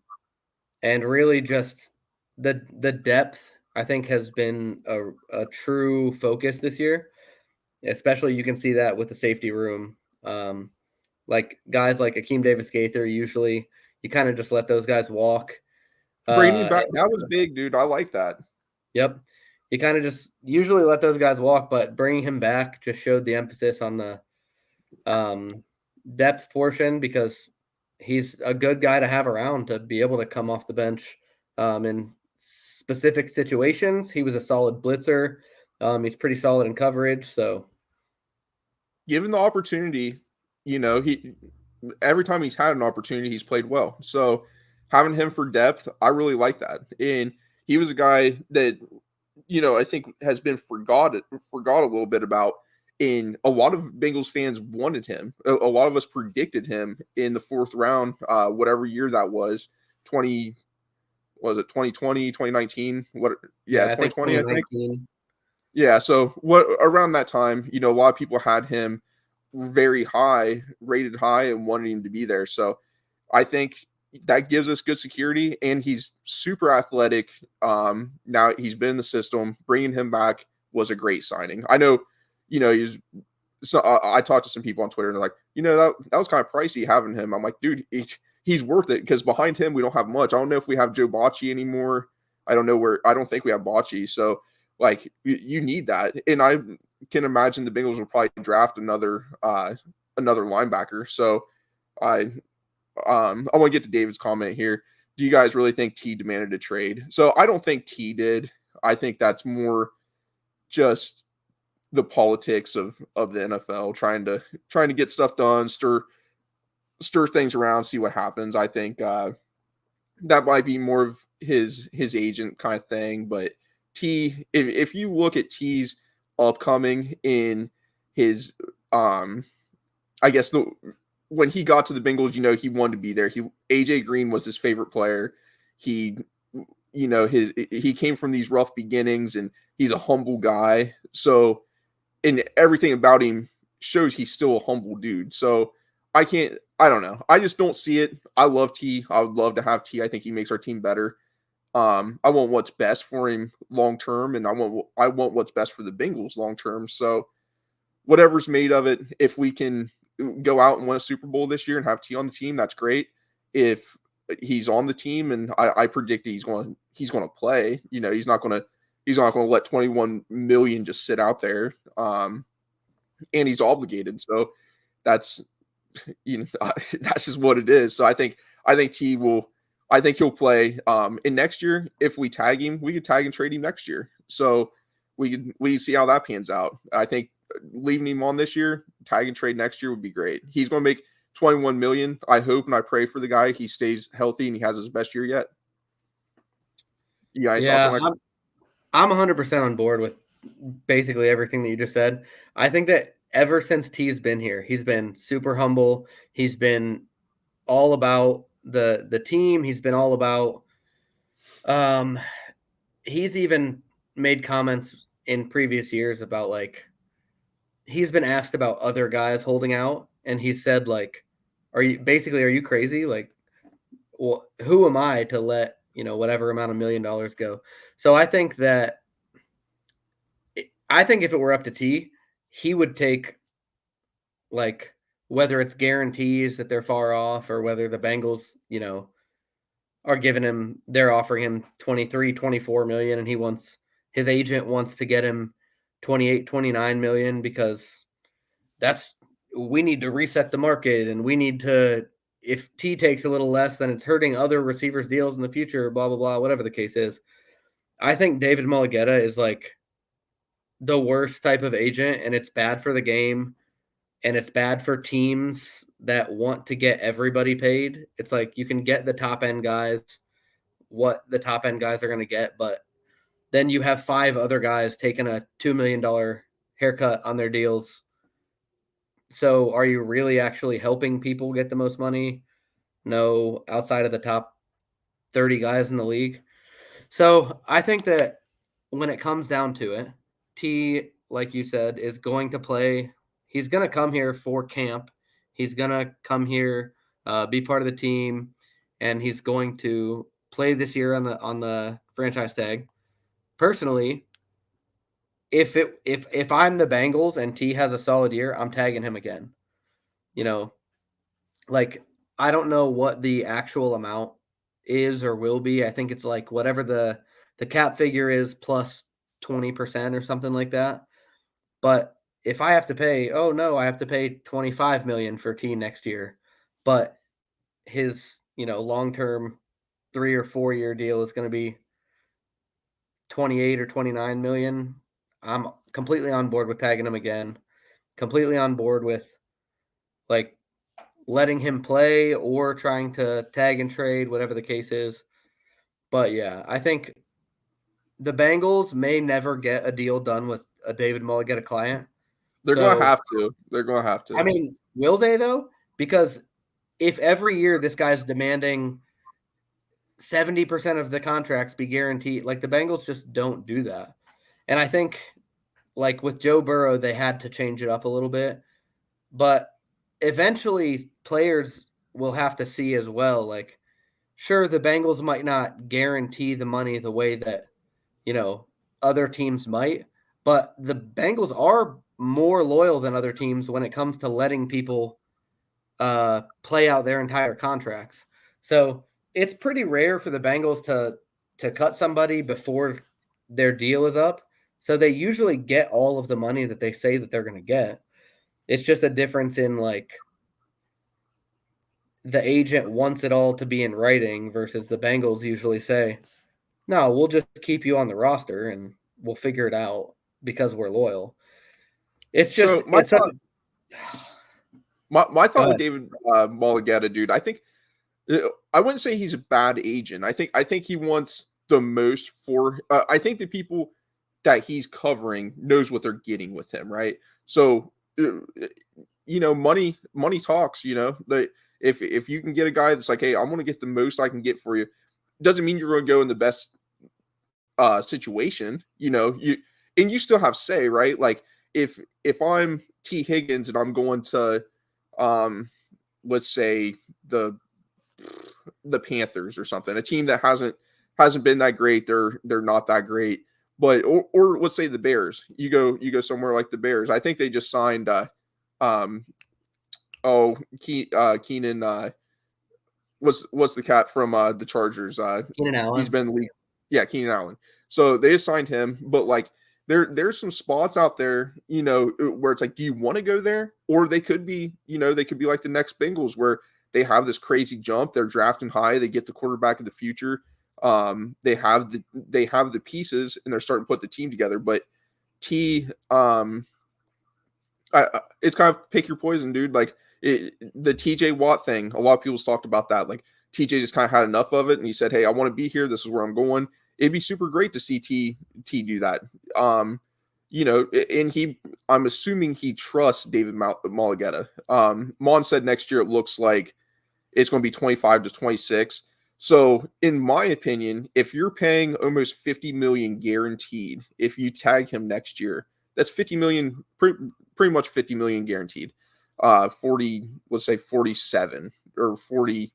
really just the depth, I think, has been a true focus this year. Especially, you can see that with the safety room. Like, guys like Akeem Davis-Gaither, usually you kind of just let those guys walk. Bringing back, that was big, dude. I like that. Yep. You kind of just usually let those guys walk, but bringing him back just showed the emphasis on the depth portion, because he's a good guy to have around to be able to come off the bench in specific situations. He was a solid blitzer. He's pretty solid in coverage. So, given the opportunity, he every time he's had an opportunity, he's played well. So having him for depth, I really like that. And he was a guy that, I think has been forgot a little bit about. And a lot of Bengals fans wanted him. A lot of us predicted him in the 4th round, whatever year that was, 2020, 2019? Yeah, 2020, I think. Yeah, so around that time, a lot of people had him very high, rated high, and wanted him to be there. So I think that gives us good security, and he's super athletic. Now he's been in the system. Bringing him back was a great signing. I know, he's. So I talked to some people on Twitter, and they're like, that was kind of pricey having him. I'm like, dude, he's worth it, because behind him we don't have much. I don't know if we have Joe Bocci anymore. I don't think we have Bocci. So, like, you need that. And I can imagine the Bengals will probably draft another linebacker. So I want to get to David's comment here. Do you guys really think T demanded a trade? So I don't think T did. I think that's more just the politics of the NFL trying to get stuff done, stir stir things around, see what happens. I think that might be more of his agent kind of thing. But if you look at T's upcoming in his I guess when he got to the Bengals, he wanted to be there. AJ Green was his favorite player. He he came from these rough beginnings, and he's a humble guy. So, and everything about him shows he's still a humble dude. So I don't know. I just don't see it. I love T. I would love to have T. I think he makes our team better. I want what's best for him long term, and I want what's best for the Bengals long term. So whatever's made of it, if we can go out and win a Super Bowl this year and have T on the team, that's great. If he's on the team, and I predict that he's going to play, he's not going to let 21 million just sit out there. And he's obligated. So that's that's just what it is. So I think he'll play. And next year, if we tag him, we could tag and trade him next year. So we see how that pans out. I think leaving him on this year, tag and trade next year would be great. He's going to make 21 million. I hope and I pray for the guy. He stays healthy and he has his best year yet. Yeah, I'm 100% on board with basically everything that you just said. I think that ever since T's been here, he's been super humble. He's been all about the team. He's been all about he's even made comments in previous years about like he's been asked about other guys holding out, and he said like, are you crazy? Like, well, who am I to let whatever amount of $1 million go? So I think if it were up to T, he would take like whether it's guarantees that they're far off or whether the Bengals are giving him, they're offering him 23, 24 million, and his agent wants to get him 28, 29 million because we need to reset the market, and we need to, if T takes a little less, then it's hurting other receivers' deals in the future, blah, blah, blah, whatever the case is. I think David Mulligetta is like the worst type of agent, and it's bad for the game, and it's bad for teams that want to get everybody paid. It's like you can get the top end guys, what the top end guys are going to get, but then you have 5 other guys taking a $2 million haircut on their deals. So are you really actually helping people get the most money? No, outside of the top 30 guys in the league. So I think that when it comes down to it, T, like you said, is going to play. He's going to come here for camp. He's going to come here, be part of the team, and he's going to play this year on the franchise tag. Personally, if I'm the Bengals and T has a solid year, I'm tagging him again. Like I don't know what the actual amount is or will be. I think it's like whatever the cap figure is plus 20% or something like that. But if I have to pay, I have to pay 25 million for T next year, but his, long-term 3 or 4 year deal is going to be 28 or 29 million. I'm completely on board with tagging him again. Completely on board with like letting him play or trying to tag and trade, whatever the case is. But yeah, I think the Bengals may never get a deal done with a David Mulligetta client. They're going to have to. They're going to have to. I mean, will they though? Because if every year this guy's demanding 70% of the contracts be guaranteed, like the Bengals just don't do that. And I think like with Joe Burrow, they had to change it up a little bit. But eventually players will have to see as well. Like, sure, the Bengals might not guarantee the money the way that, other teams might, but the Bengals are more loyal than other teams when it comes to letting people play out their entire contracts. So it's pretty rare for the Bengals to cut somebody before their deal is up. So they usually get all of the money that they say that they're going to get. It's just a difference in like the agent wants it all to be in writing versus the Bengals usually say, no, we'll just keep you on the roster and we'll figure it out because we're loyal. It's just My thought with David Mulligetta, dude, I think I wouldn't say he's a bad agent. I think he wants the most for. I think the people that he's covering knows what they're getting with him, right? So, money talks. If you can get a guy that's like, hey, I'm going to get the most I can get for you, doesn't mean you're going to go in the best situation. You still have say, right? Like if I'm T Higgins and I'm going to, let's say the Panthers or something, a team that hasn't been that great. They're not that great, but or let's say the Bears. You go somewhere like the Bears. I think they just signed Keenan what's the cat from the Chargers? Keenan Allen. He's been in the league. Yeah, Keenan Allen. So they assigned him, but like there's some spots out there, where it's like, do you want to go there? Or they could be, they could be like the next Bengals where they have this crazy jump. They're drafting high. They get the quarterback of the future. They have the pieces and they're starting to put the team together. But it's kind of pick your poison, dude. Like the TJ Watt thing, a lot of people's talked about that. Like TJ just kind of had enough of it, and he said, "Hey, I want to be here. This is where I'm going." It'd be super great to see T do that. And I'm assuming he trusts David Mulligetta. Mon said next year it looks like it's going to be 25 to 26. So, in my opinion, if you're paying almost 50 million guaranteed, if you tag him next year, that's 50 million, pretty much 50 million guaranteed. 40, let's say 47 or 40,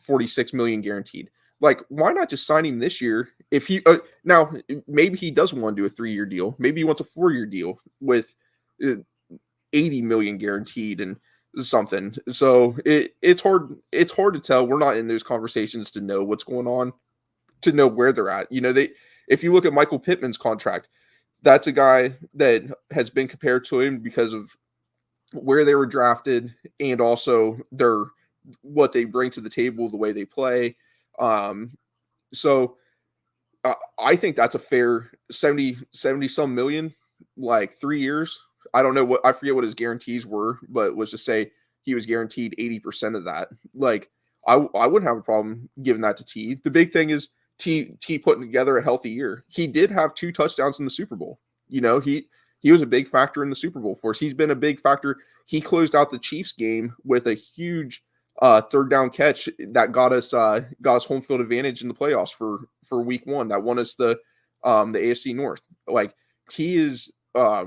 46 million guaranteed. Like, why not just sign him this year? If he now maybe he doesn't want to do a 3-year deal, maybe he wants a 4-year deal with 80 million guaranteed and something. So it's hard to tell. We're not in those conversations to know what's going on, to know where they're at. If you look at Michael Pittman's contract, that's a guy that has been compared to him because of where they were drafted and also what they bring to the table, the way they play. So I think that's a fair 70 some million, like 3 years. I don't know I forget what his guarantees were, but let's just say he was guaranteed 80% of that. Like I wouldn't have a problem giving that to T. The big thing is T putting together a healthy year. He did have 2 touchdowns in the Super Bowl. He was a big factor in the Super Bowl for us. He's been a big factor. He closed out the Chiefs game with a huge third down catch that got us home field advantage in the playoffs for week 1 that won us the AFC North. Like T's a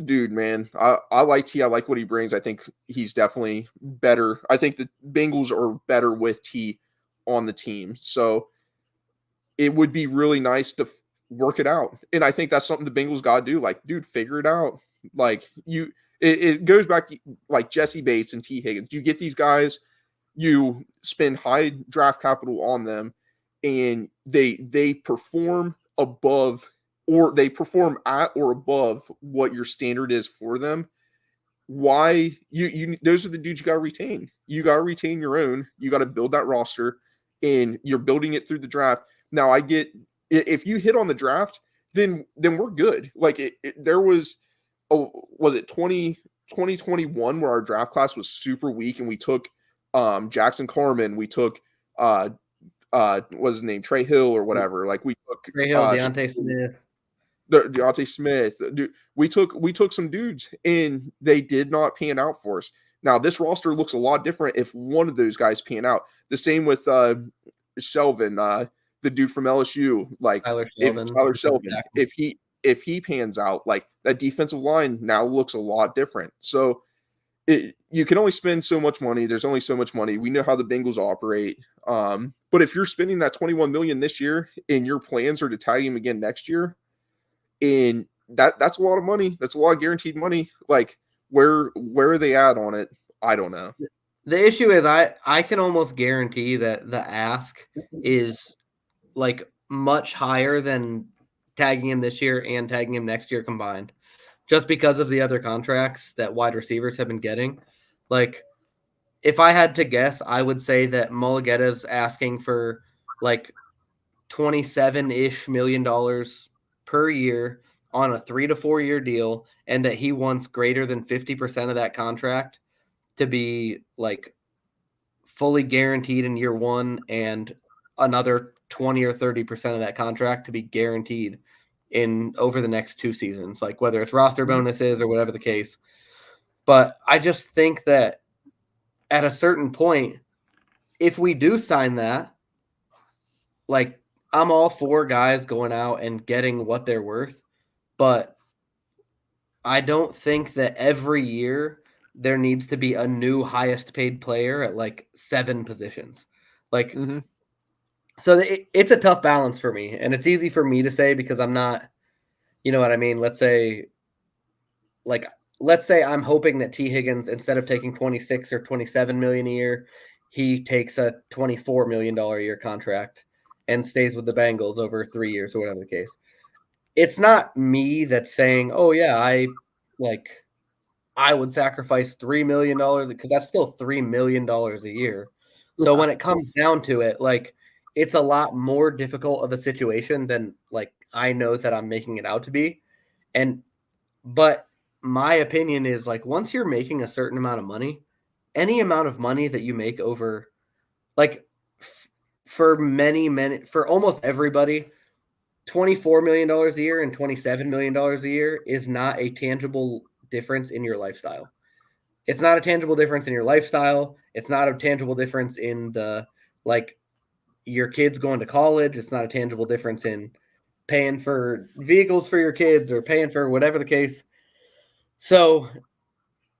dude, man. I like T. I like what he brings. I think he's definitely better. I think the Bengals are better with T on the team. So it would be really nice to work it out. And I think that's something the Bengals got to do. Like, dude, figure it out. Like it goes back to like Jesse Bates and T Higgins. You get these guys, you spend high draft capital on them, and they perform above, or they perform at or above what your standard is for them. Why you those are the dudes you got to retain. You got to retain your own. You got to build that roster, and you're building it through the draft. Now I get, if you hit on the draft, then we're good. Like there was it 2021 where our draft class was super weak, and we took Jackson Carman, we took what was his name, Trey Hill or whatever. Like we took Trey Hill, Deontay Smith. Deontay Smith. Dude, we took some dudes, and they did not pan out for us. Now this roster looks a lot different if one of those guys pan out. The same with Shelvin, the dude from LSU, like Tyler Shelvin. If he pans out, like that defensive line now looks a lot different. So you can only spend so much money. There's only so much money. We know how the Bengals operate. But if you're spending that $21 million this year and your plans are to tag him again next year, and that's a lot of money. That's a lot of guaranteed money. Like where are they at on it? I don't know. The issue is I can almost guarantee that the ask is like much higher than tagging him this year and tagging him next year combined, just because of the other contracts that wide receivers have been getting. Like, if I had to guess, I would say that Mulligetta's asking for like $27-ish million per year, on a 3 to 4 year deal and that he wants greater than 50% of that contract to be like fully guaranteed in year one and another 20 or 30% of that contract to be guaranteed in over the next 2 seasons, like whether it's roster bonuses or whatever the case. But I just think that at a certain point, if we do sign that, like I'm all for guys going out and getting what they're worth, but I don't think that every year there needs to be a new highest paid player at like 7 positions. Like, so it's a tough balance for me, and it's easy for me to say because I'm not, you know what I mean? Let's say I'm hoping that T. Higgins, instead of taking 26 or 27 million a year, he takes a $24 million a year contract and stays with the Bengals over 3 years or whatever the case. It's not me that's saying, oh yeah, I would sacrifice $3 million because that's still $3 million a year. So when it comes down to it, like it's a lot more difficult of a situation than like I know that I'm making it out to be. But my opinion is like once you're making a certain amount of money, any amount of money that you make over like for for almost everybody, $24 million a year and $27 million a year is not a tangible difference in your lifestyle. It's not a tangible difference in your lifestyle. It's not a tangible difference in the like your kids going to college. It's not a tangible difference in paying for vehicles for your kids or paying for whatever the case. So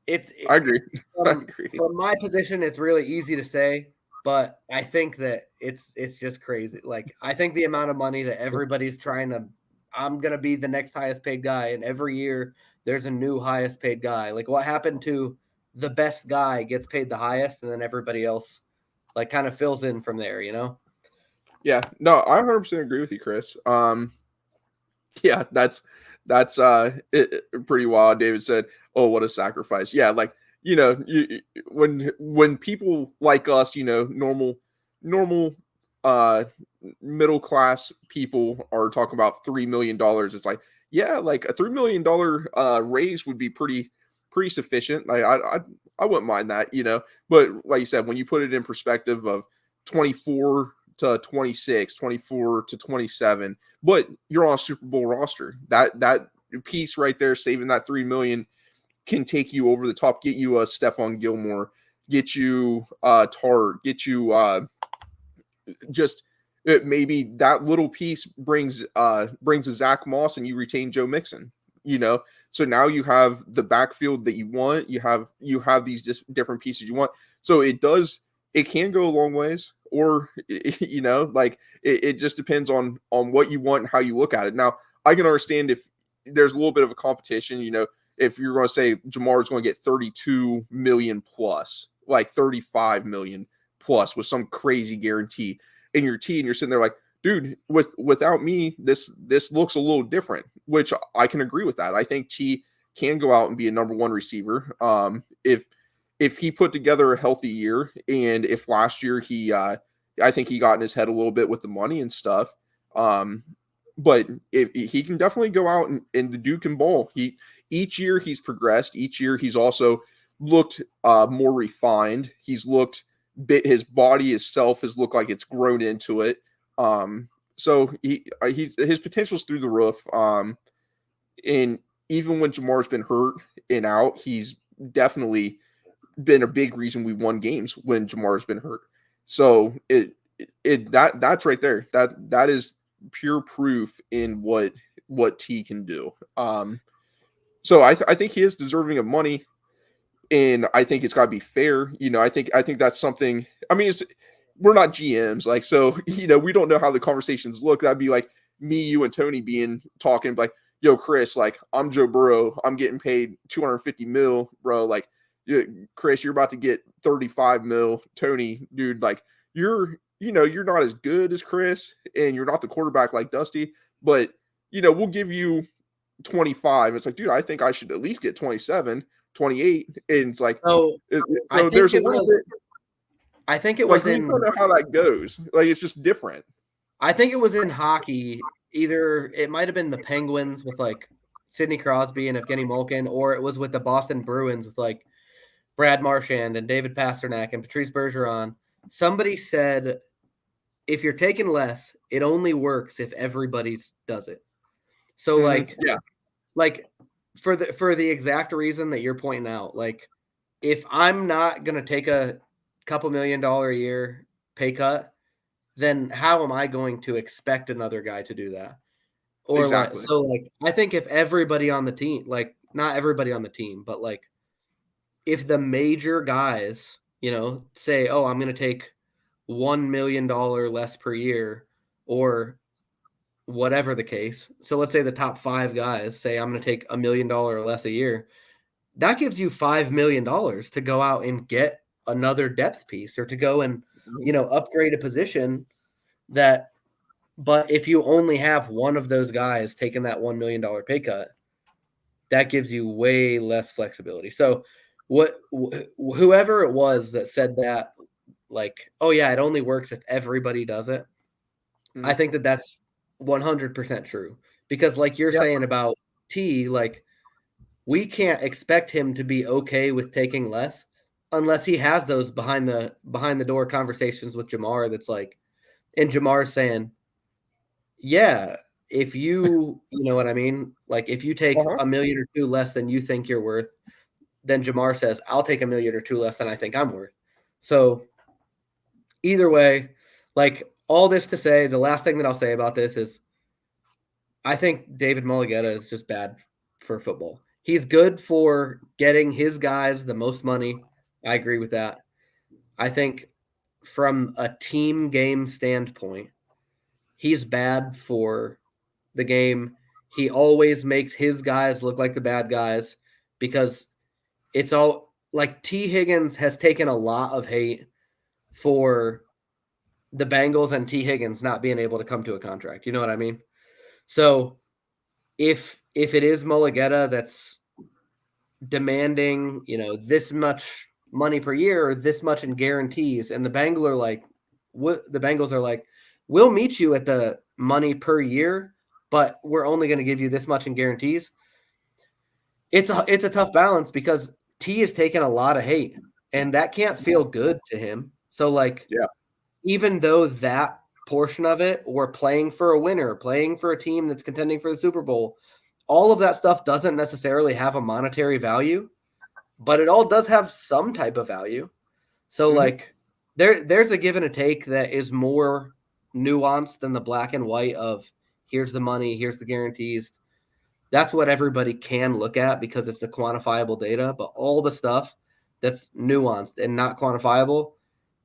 I agree. From my position, it's really easy to say, but I think that it's just crazy. Like I think the amount of money that everybody's I'm gonna be the next highest paid guy, and every year there's a new highest paid guy. Like what happened to the best guy gets paid the highest, and then everybody else like kind of fills in from there, you know? Yeah, no, I 100% agree with you, Chris. Yeah, that's pretty wild. David said, "Oh, what a sacrifice!" Yeah, like when people like us, normal middle class people are talking about $3 million. It's like, yeah, like a $3 million raise would be pretty sufficient. Like I wouldn't mind that, But like you said, when you put it in perspective of 24 to 26, 24 to 27, but you're on a Super Bowl roster. That piece right there, saving that $3 million, can take you over the top, get you a Stephon Gilmore, get you Tart, get you maybe that little piece brings a Zach Moss and you retain Joe Mixon, So now you have the backfield that you want. You have these just different pieces you want. So it can go a long ways, or like it just depends on what you want and how you look at it. Now, I can understand if there's a little bit of a competition, if you're going to say Jamar's going to get 32 million plus, like 35 million plus with some crazy guarantee in your team, you're sitting there like, dude, without me, this looks a little different, which I can agree with that. I think T can go out and be a number one receiver. If he put together a healthy year, and if last year I think he got in his head a little bit with the money and stuff. But if he can definitely go out and the Duke and ball. Each year he's progressed. Each year he's also looked more refined. He's looked his body itself has looked like it's grown into it. So his potential's through the roof. And even when Jamar's been hurt and out, he's definitely been a big reason we won games when Jamar's been hurt. So that's right there. That is pure proof in what T can do. So I think he is deserving of money, and I think it's got to be fair. I think that's something. I mean, we're not GMs, like, so we don't know how the conversations look. That'd be like me, you, and Tony talking like, yo, Chris, like, I'm Joe Burrow, I'm getting paid $250 million, bro. Like, Chris, you're about to get 35 mil. Tony, dude, like, you're not as good as Chris, and you're not the quarterback like Dusty, but we'll give you 25. It's like, dude, I think I should at least get 27, 28. And it's like, there's a little bit. I think it like, was we don't know how that goes. Like, it's just different. I think it was in hockey. Either it might have been the Penguins with like Sidney Crosby and Evgeny Malkin, or it was with the Boston Bruins with like Brad Marchand and David Pasternak and Patrice Bergeron. Somebody said, if you're taking less, it only works if everybody does it. So like for the exact reason that you're pointing out, like if I'm not going to take a couple $1 million a year pay cut, then how am I going to expect another guy to do that? Or exactly. I think if everybody on the team, like not everybody on the team, but like if the major guys, say, oh, I'm going to take $1 million less per year or whatever the case. So let's say the top 5 guys say, I'm going to take $1 million less a year. That gives you $5 million to go out and get another depth piece or to go and, upgrade a position but if you only have one of those guys taking that $1 million pay cut, that gives you way less flexibility. So whoever it was that said that, like, oh yeah, it only works if everybody does it. Mm-hmm. I think that's 100% true because like you're saying about T, like we can't expect him to be okay with taking less unless he has those behind the door conversations with Jamar. That's like, and Jamar's saying, yeah, if you know what I mean? Like if you take $1 million or $2 million less than you think you're worth, then Jamar says, I'll take $1 million or $2 million less than I think I'm worth. So either way, like all this to say, the last thing that I'll say about this is I think David Mulugheta is just bad for football. He's good for getting his guys the most money. I agree with that. I think from a team game standpoint, he's bad for the game. He always makes his guys look like the bad guys because it's all like T. Higgins has taken a lot of hate for the Bengals and T. Higgins not being able to come to a contract. You know what I mean? So if it is Mulugheta that's demanding, this much money per year or this much in guarantees, and the Bengals are like, we'll meet you at the money per year, but we're only going to give you this much in guarantees. It's a tough balance because T has taken a lot of hate, and that can't feel good to him. So like, even though that portion of it, or playing for a winner, playing for a team that's contending for the Super Bowl, all of that stuff doesn't necessarily have a monetary value, but it all does have some type of value. So like there's a give and a take that is more nuanced than the black and white of here's the money, here's the guarantees. That's what everybody can look at because it's the quantifiable data, but all the stuff that's nuanced and not quantifiable,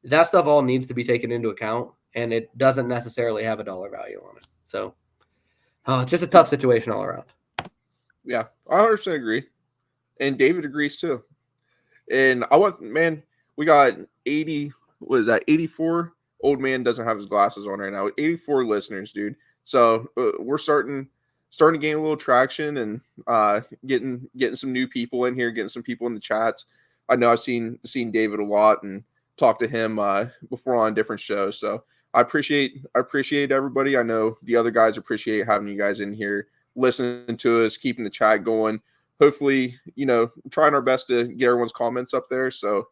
that stuff all needs to be taken into account, and it doesn't necessarily have a dollar value on it. So just a tough situation all around. Yeah, I 100% agree. And David agrees too. And we got 80, what is that, 84? Old man doesn't have his glasses on right now. 84 listeners, dude. So we're starting to gain a little traction and getting some new people in here, getting some people in the chats. I know I've seen David a lot and talked to him before on different shows. So I appreciate everybody. I know the other guys appreciate having you guys in here, listening to us, keeping the chat going. Hopefully, trying our best to get everyone's comments up there. So,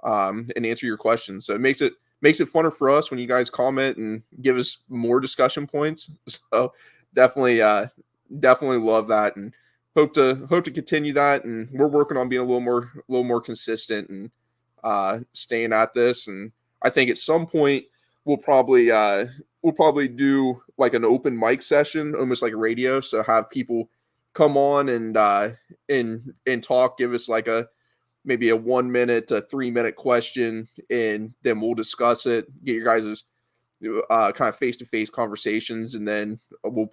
and answer your questions. So it makes it funner for us when you guys comment and give us more discussion points. So definitely love that and hope to continue that. And we're working on being a little more consistent and staying at this. And I think at some point we'll probably do like an open mic session, almost like a radio. So have people come on and talk, give us like maybe a 1 minute to 3 minute question, and then we'll discuss it, get your guys' kind of face-to-face conversations, and then we'll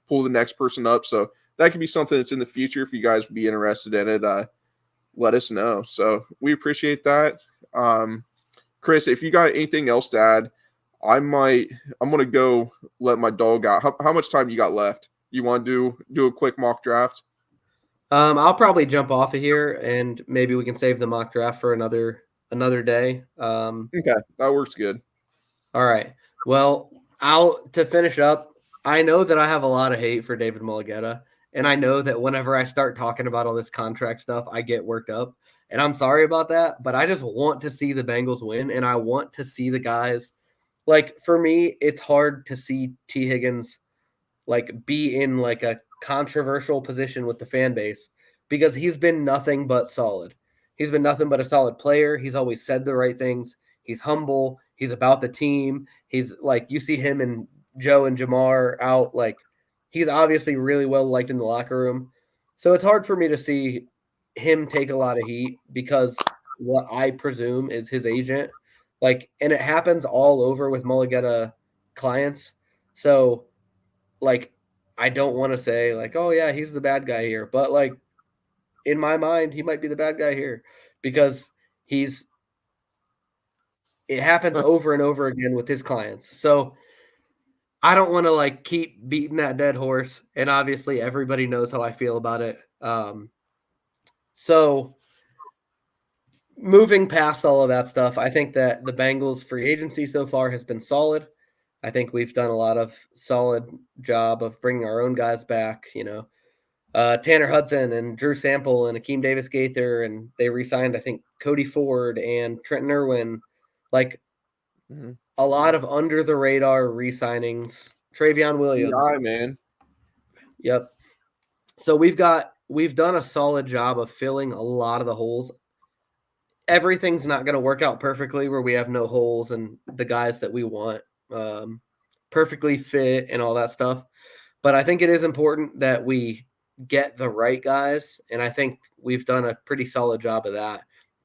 pull the next person up. So that could be something that's in the future. If you guys would be interested in it, let us know. So we appreciate that. Chris, if you got anything else to add, I'm going to go let my dog out. How much time you got left? You want to do a quick mock draft? I'll probably jump off of here, and maybe we can save the mock draft for another day. Okay, that works good. All right. Well, to finish up, I know that I have a lot of hate for David Mulugheta, And I know that whenever I start talking about all this contract stuff, I get worked up. And I'm sorry about that, but I just want to see the Bengals win, and I want to see the guys. Like, for me, it's hard to see T. Higgins like be in like a controversial position with the fan base because he's been nothing but solid. He's been nothing but a solid player. He's always said the right things. He's humble. He's about the team. He's like, you see him and Joe and Jamar out, like he's obviously really well liked in the locker room. So it's hard for me to see him take a lot of heat because what I presume is his agent. Like, and it happens all over with Mulligetta clients. So like, I don't want to say like, oh yeah, he's the bad guy here, but like in my mind, he might be the bad guy here because it happens over and over again with his clients. So I don't want to like keep beating that dead horse, and obviously everybody knows how I feel about it. So moving past all of that stuff, I think that the Bengals free agency so far has been solid. I think we've done a lot of solid job of bringing our own guys back, Tanner Hudson and Drew Sample and Akeem Davis Gaither, and they re-signed, I think, Cody Ford and Trenton Irwin. Like a lot of under the radar re-signings. Travion Williams. Yeah, man. Yep. So we've done a solid job of filling a lot of the holes. Everything's not going to work out perfectly where we have no holes and the guys that we want perfectly fit and all that stuff. But I think it is important that we get the right guys, and I think we've done a pretty solid job of that.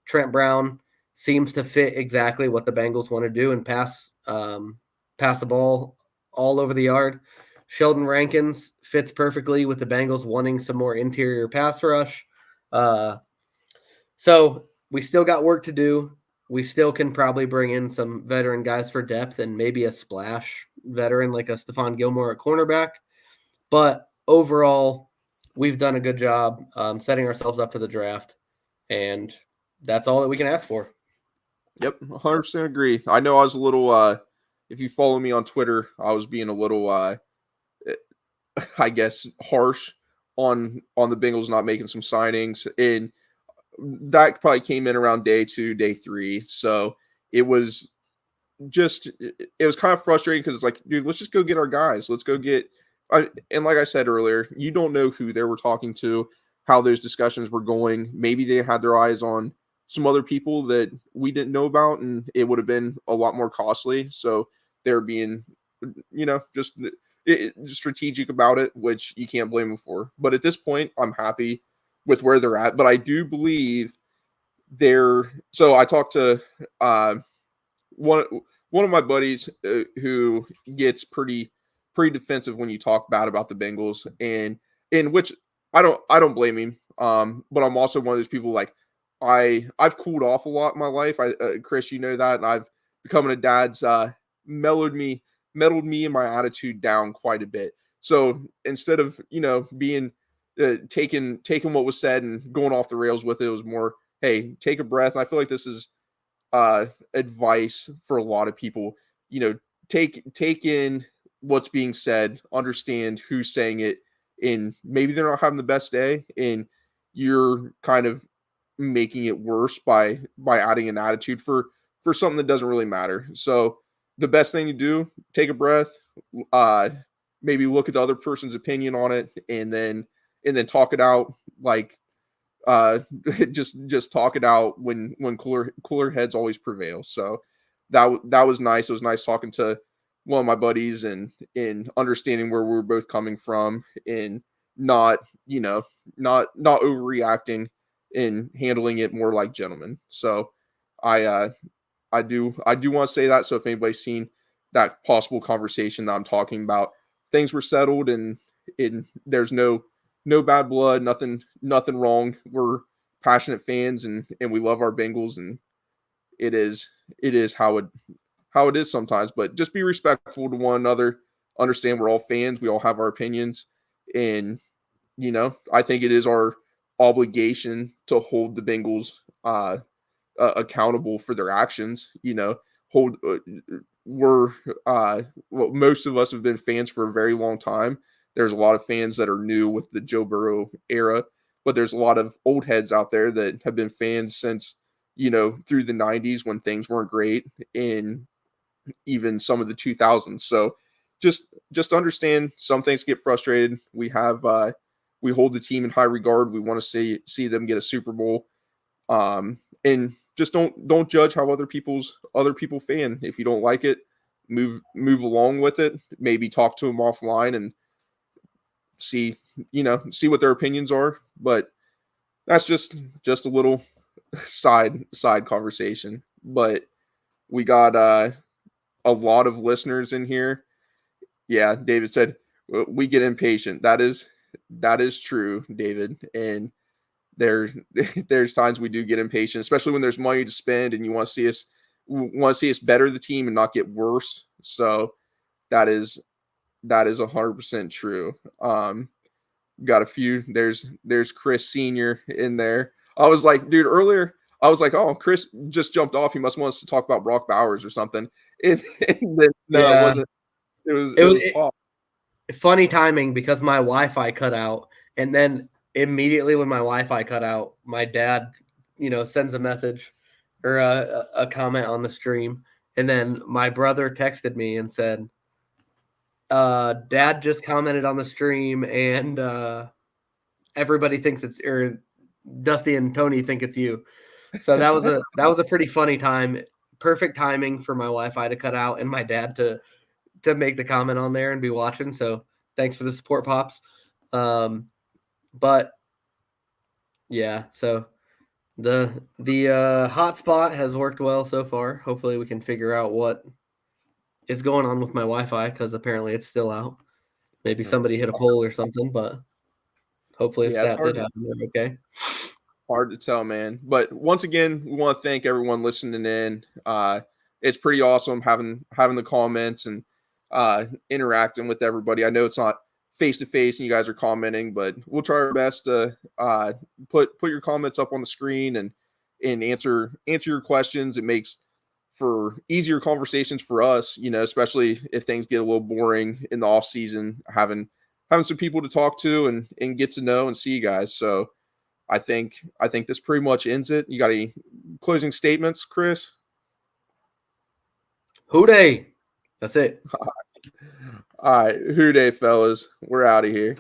Trent Brown seems to fit exactly what the Bengals want to do and pass the ball all over the yard. Sheldon Rankins fits perfectly with the Bengals wanting some more interior pass rush. So we still got work to do. We still can probably bring in some veteran guys for depth and maybe a splash veteran like a Stephon Gilmore at cornerback. But overall, we've done a good job setting ourselves up for the draft, and that's all that we can ask for. Yep, 100% agree. I know I was a little, if you follow me on Twitter, I was being a little, I guess, harsh on the Bengals not making some signings, and that probably came in around day 2, day 3. So it was kind of frustrating because it's like, dude, let's just go get our guys. Let's go get. And like I said earlier, you don't know who they were talking to, how those discussions were going. Maybe they had their eyes on some other people that we didn't know about, and it would have been a lot more costly. So they're being, just strategic about it, which you can't blame them for. But at this point, I'm happy with where they're at. But I do believe so I talked to one of my buddies who gets pretty defensive when you talk bad about the Bengals, and in which I don't blame him. But I'm also one of those people like I've cooled off a lot in my life. Chris, you know that, and I've becoming a dad's mellowed me and my attitude down quite a bit. So instead of being taking what was said and going off the rails with it, it was more, hey, take a breath. And I feel like this is advice for a lot of people. Take in what's being said, understand who's saying it, and maybe they're not having the best day, and you're kind of making it worse by adding an attitude for something that doesn't really matter. So the best thing to do, take a breath, maybe look at the other person's opinion on it, and then talk it out. Like just talk it out when cooler heads always prevail. So that was nice. It was nice talking to one of my buddies and understanding where we were both coming from, and not overreacting and handling it more like gentlemen. So I do want to say that. So if anybody's seen that possible conversation that I'm talking about, things were settled, and there's no bad blood, nothing wrong. We're passionate fans, and we love our Bengals, and it is how it is sometimes. But just be respectful to one another. Understand we're all fans. We all have our opinions, and I think it is our obligation to hold the Bengals accountable for their actions. Most of us have been fans for a very long time. there's a lot of fans that are new with the Joe Burrow era, but there's a lot of old heads out there that have been fans since, through the 90s when things weren't great, in even some of the 2000s. So just understand some things get frustrated. We hold the team in high regard. We want to see them get a Super Bowl. And just don't judge how other people fan. If you don't like it, move along with it. Maybe talk to them offline and see what their opinions are. But that's just a little side conversation. But we got a lot of listeners in here. Yeah, David said we get impatient. That is true, David. And there's times we do get impatient, especially when there's money to spend and you want to see us better the team and not get worse. So that is 100% true. Got a few. There's Chris Senior in there. I was like, dude, earlier I was like, oh, Chris just jumped off. He must want us to talk about Brock Bowers or something. And then, no, yeah. It wasn't. It was Paul. Funny timing, because my Wi-Fi cut out, and then immediately when my Wi-Fi cut out, my dad, sends a message or a comment on the stream, and then my brother texted me and said, Dad just commented on the stream, and everybody thinks or Dusty and Tony think it's you. So that was a pretty funny time. Perfect timing for my Wi-Fi to cut out and my dad to make the comment on there and be watching. So thanks for the support, Pops. But yeah, so the hotspot has worked well so far. Hopefully we can figure out what is going on with my Wi-Fi, because apparently it's still out. Maybe somebody hit a pole or something, but hopefully if that did happen, okay. Hard to tell, man. But once again, we want to thank everyone listening in. It's pretty awesome having the comments and interacting with everybody. I know it's not face to face and you guys are commenting, but we'll try our best to put your comments up on the screen and answer your questions. It makes for easier conversations for us, especially if things get a little boring in the off season, having some people to talk to and get to know and see you guys. So I think this pretty much ends it. You got any closing statements, Chris? Hooday. That's it. All right. Hooday, fellas. We're out of here.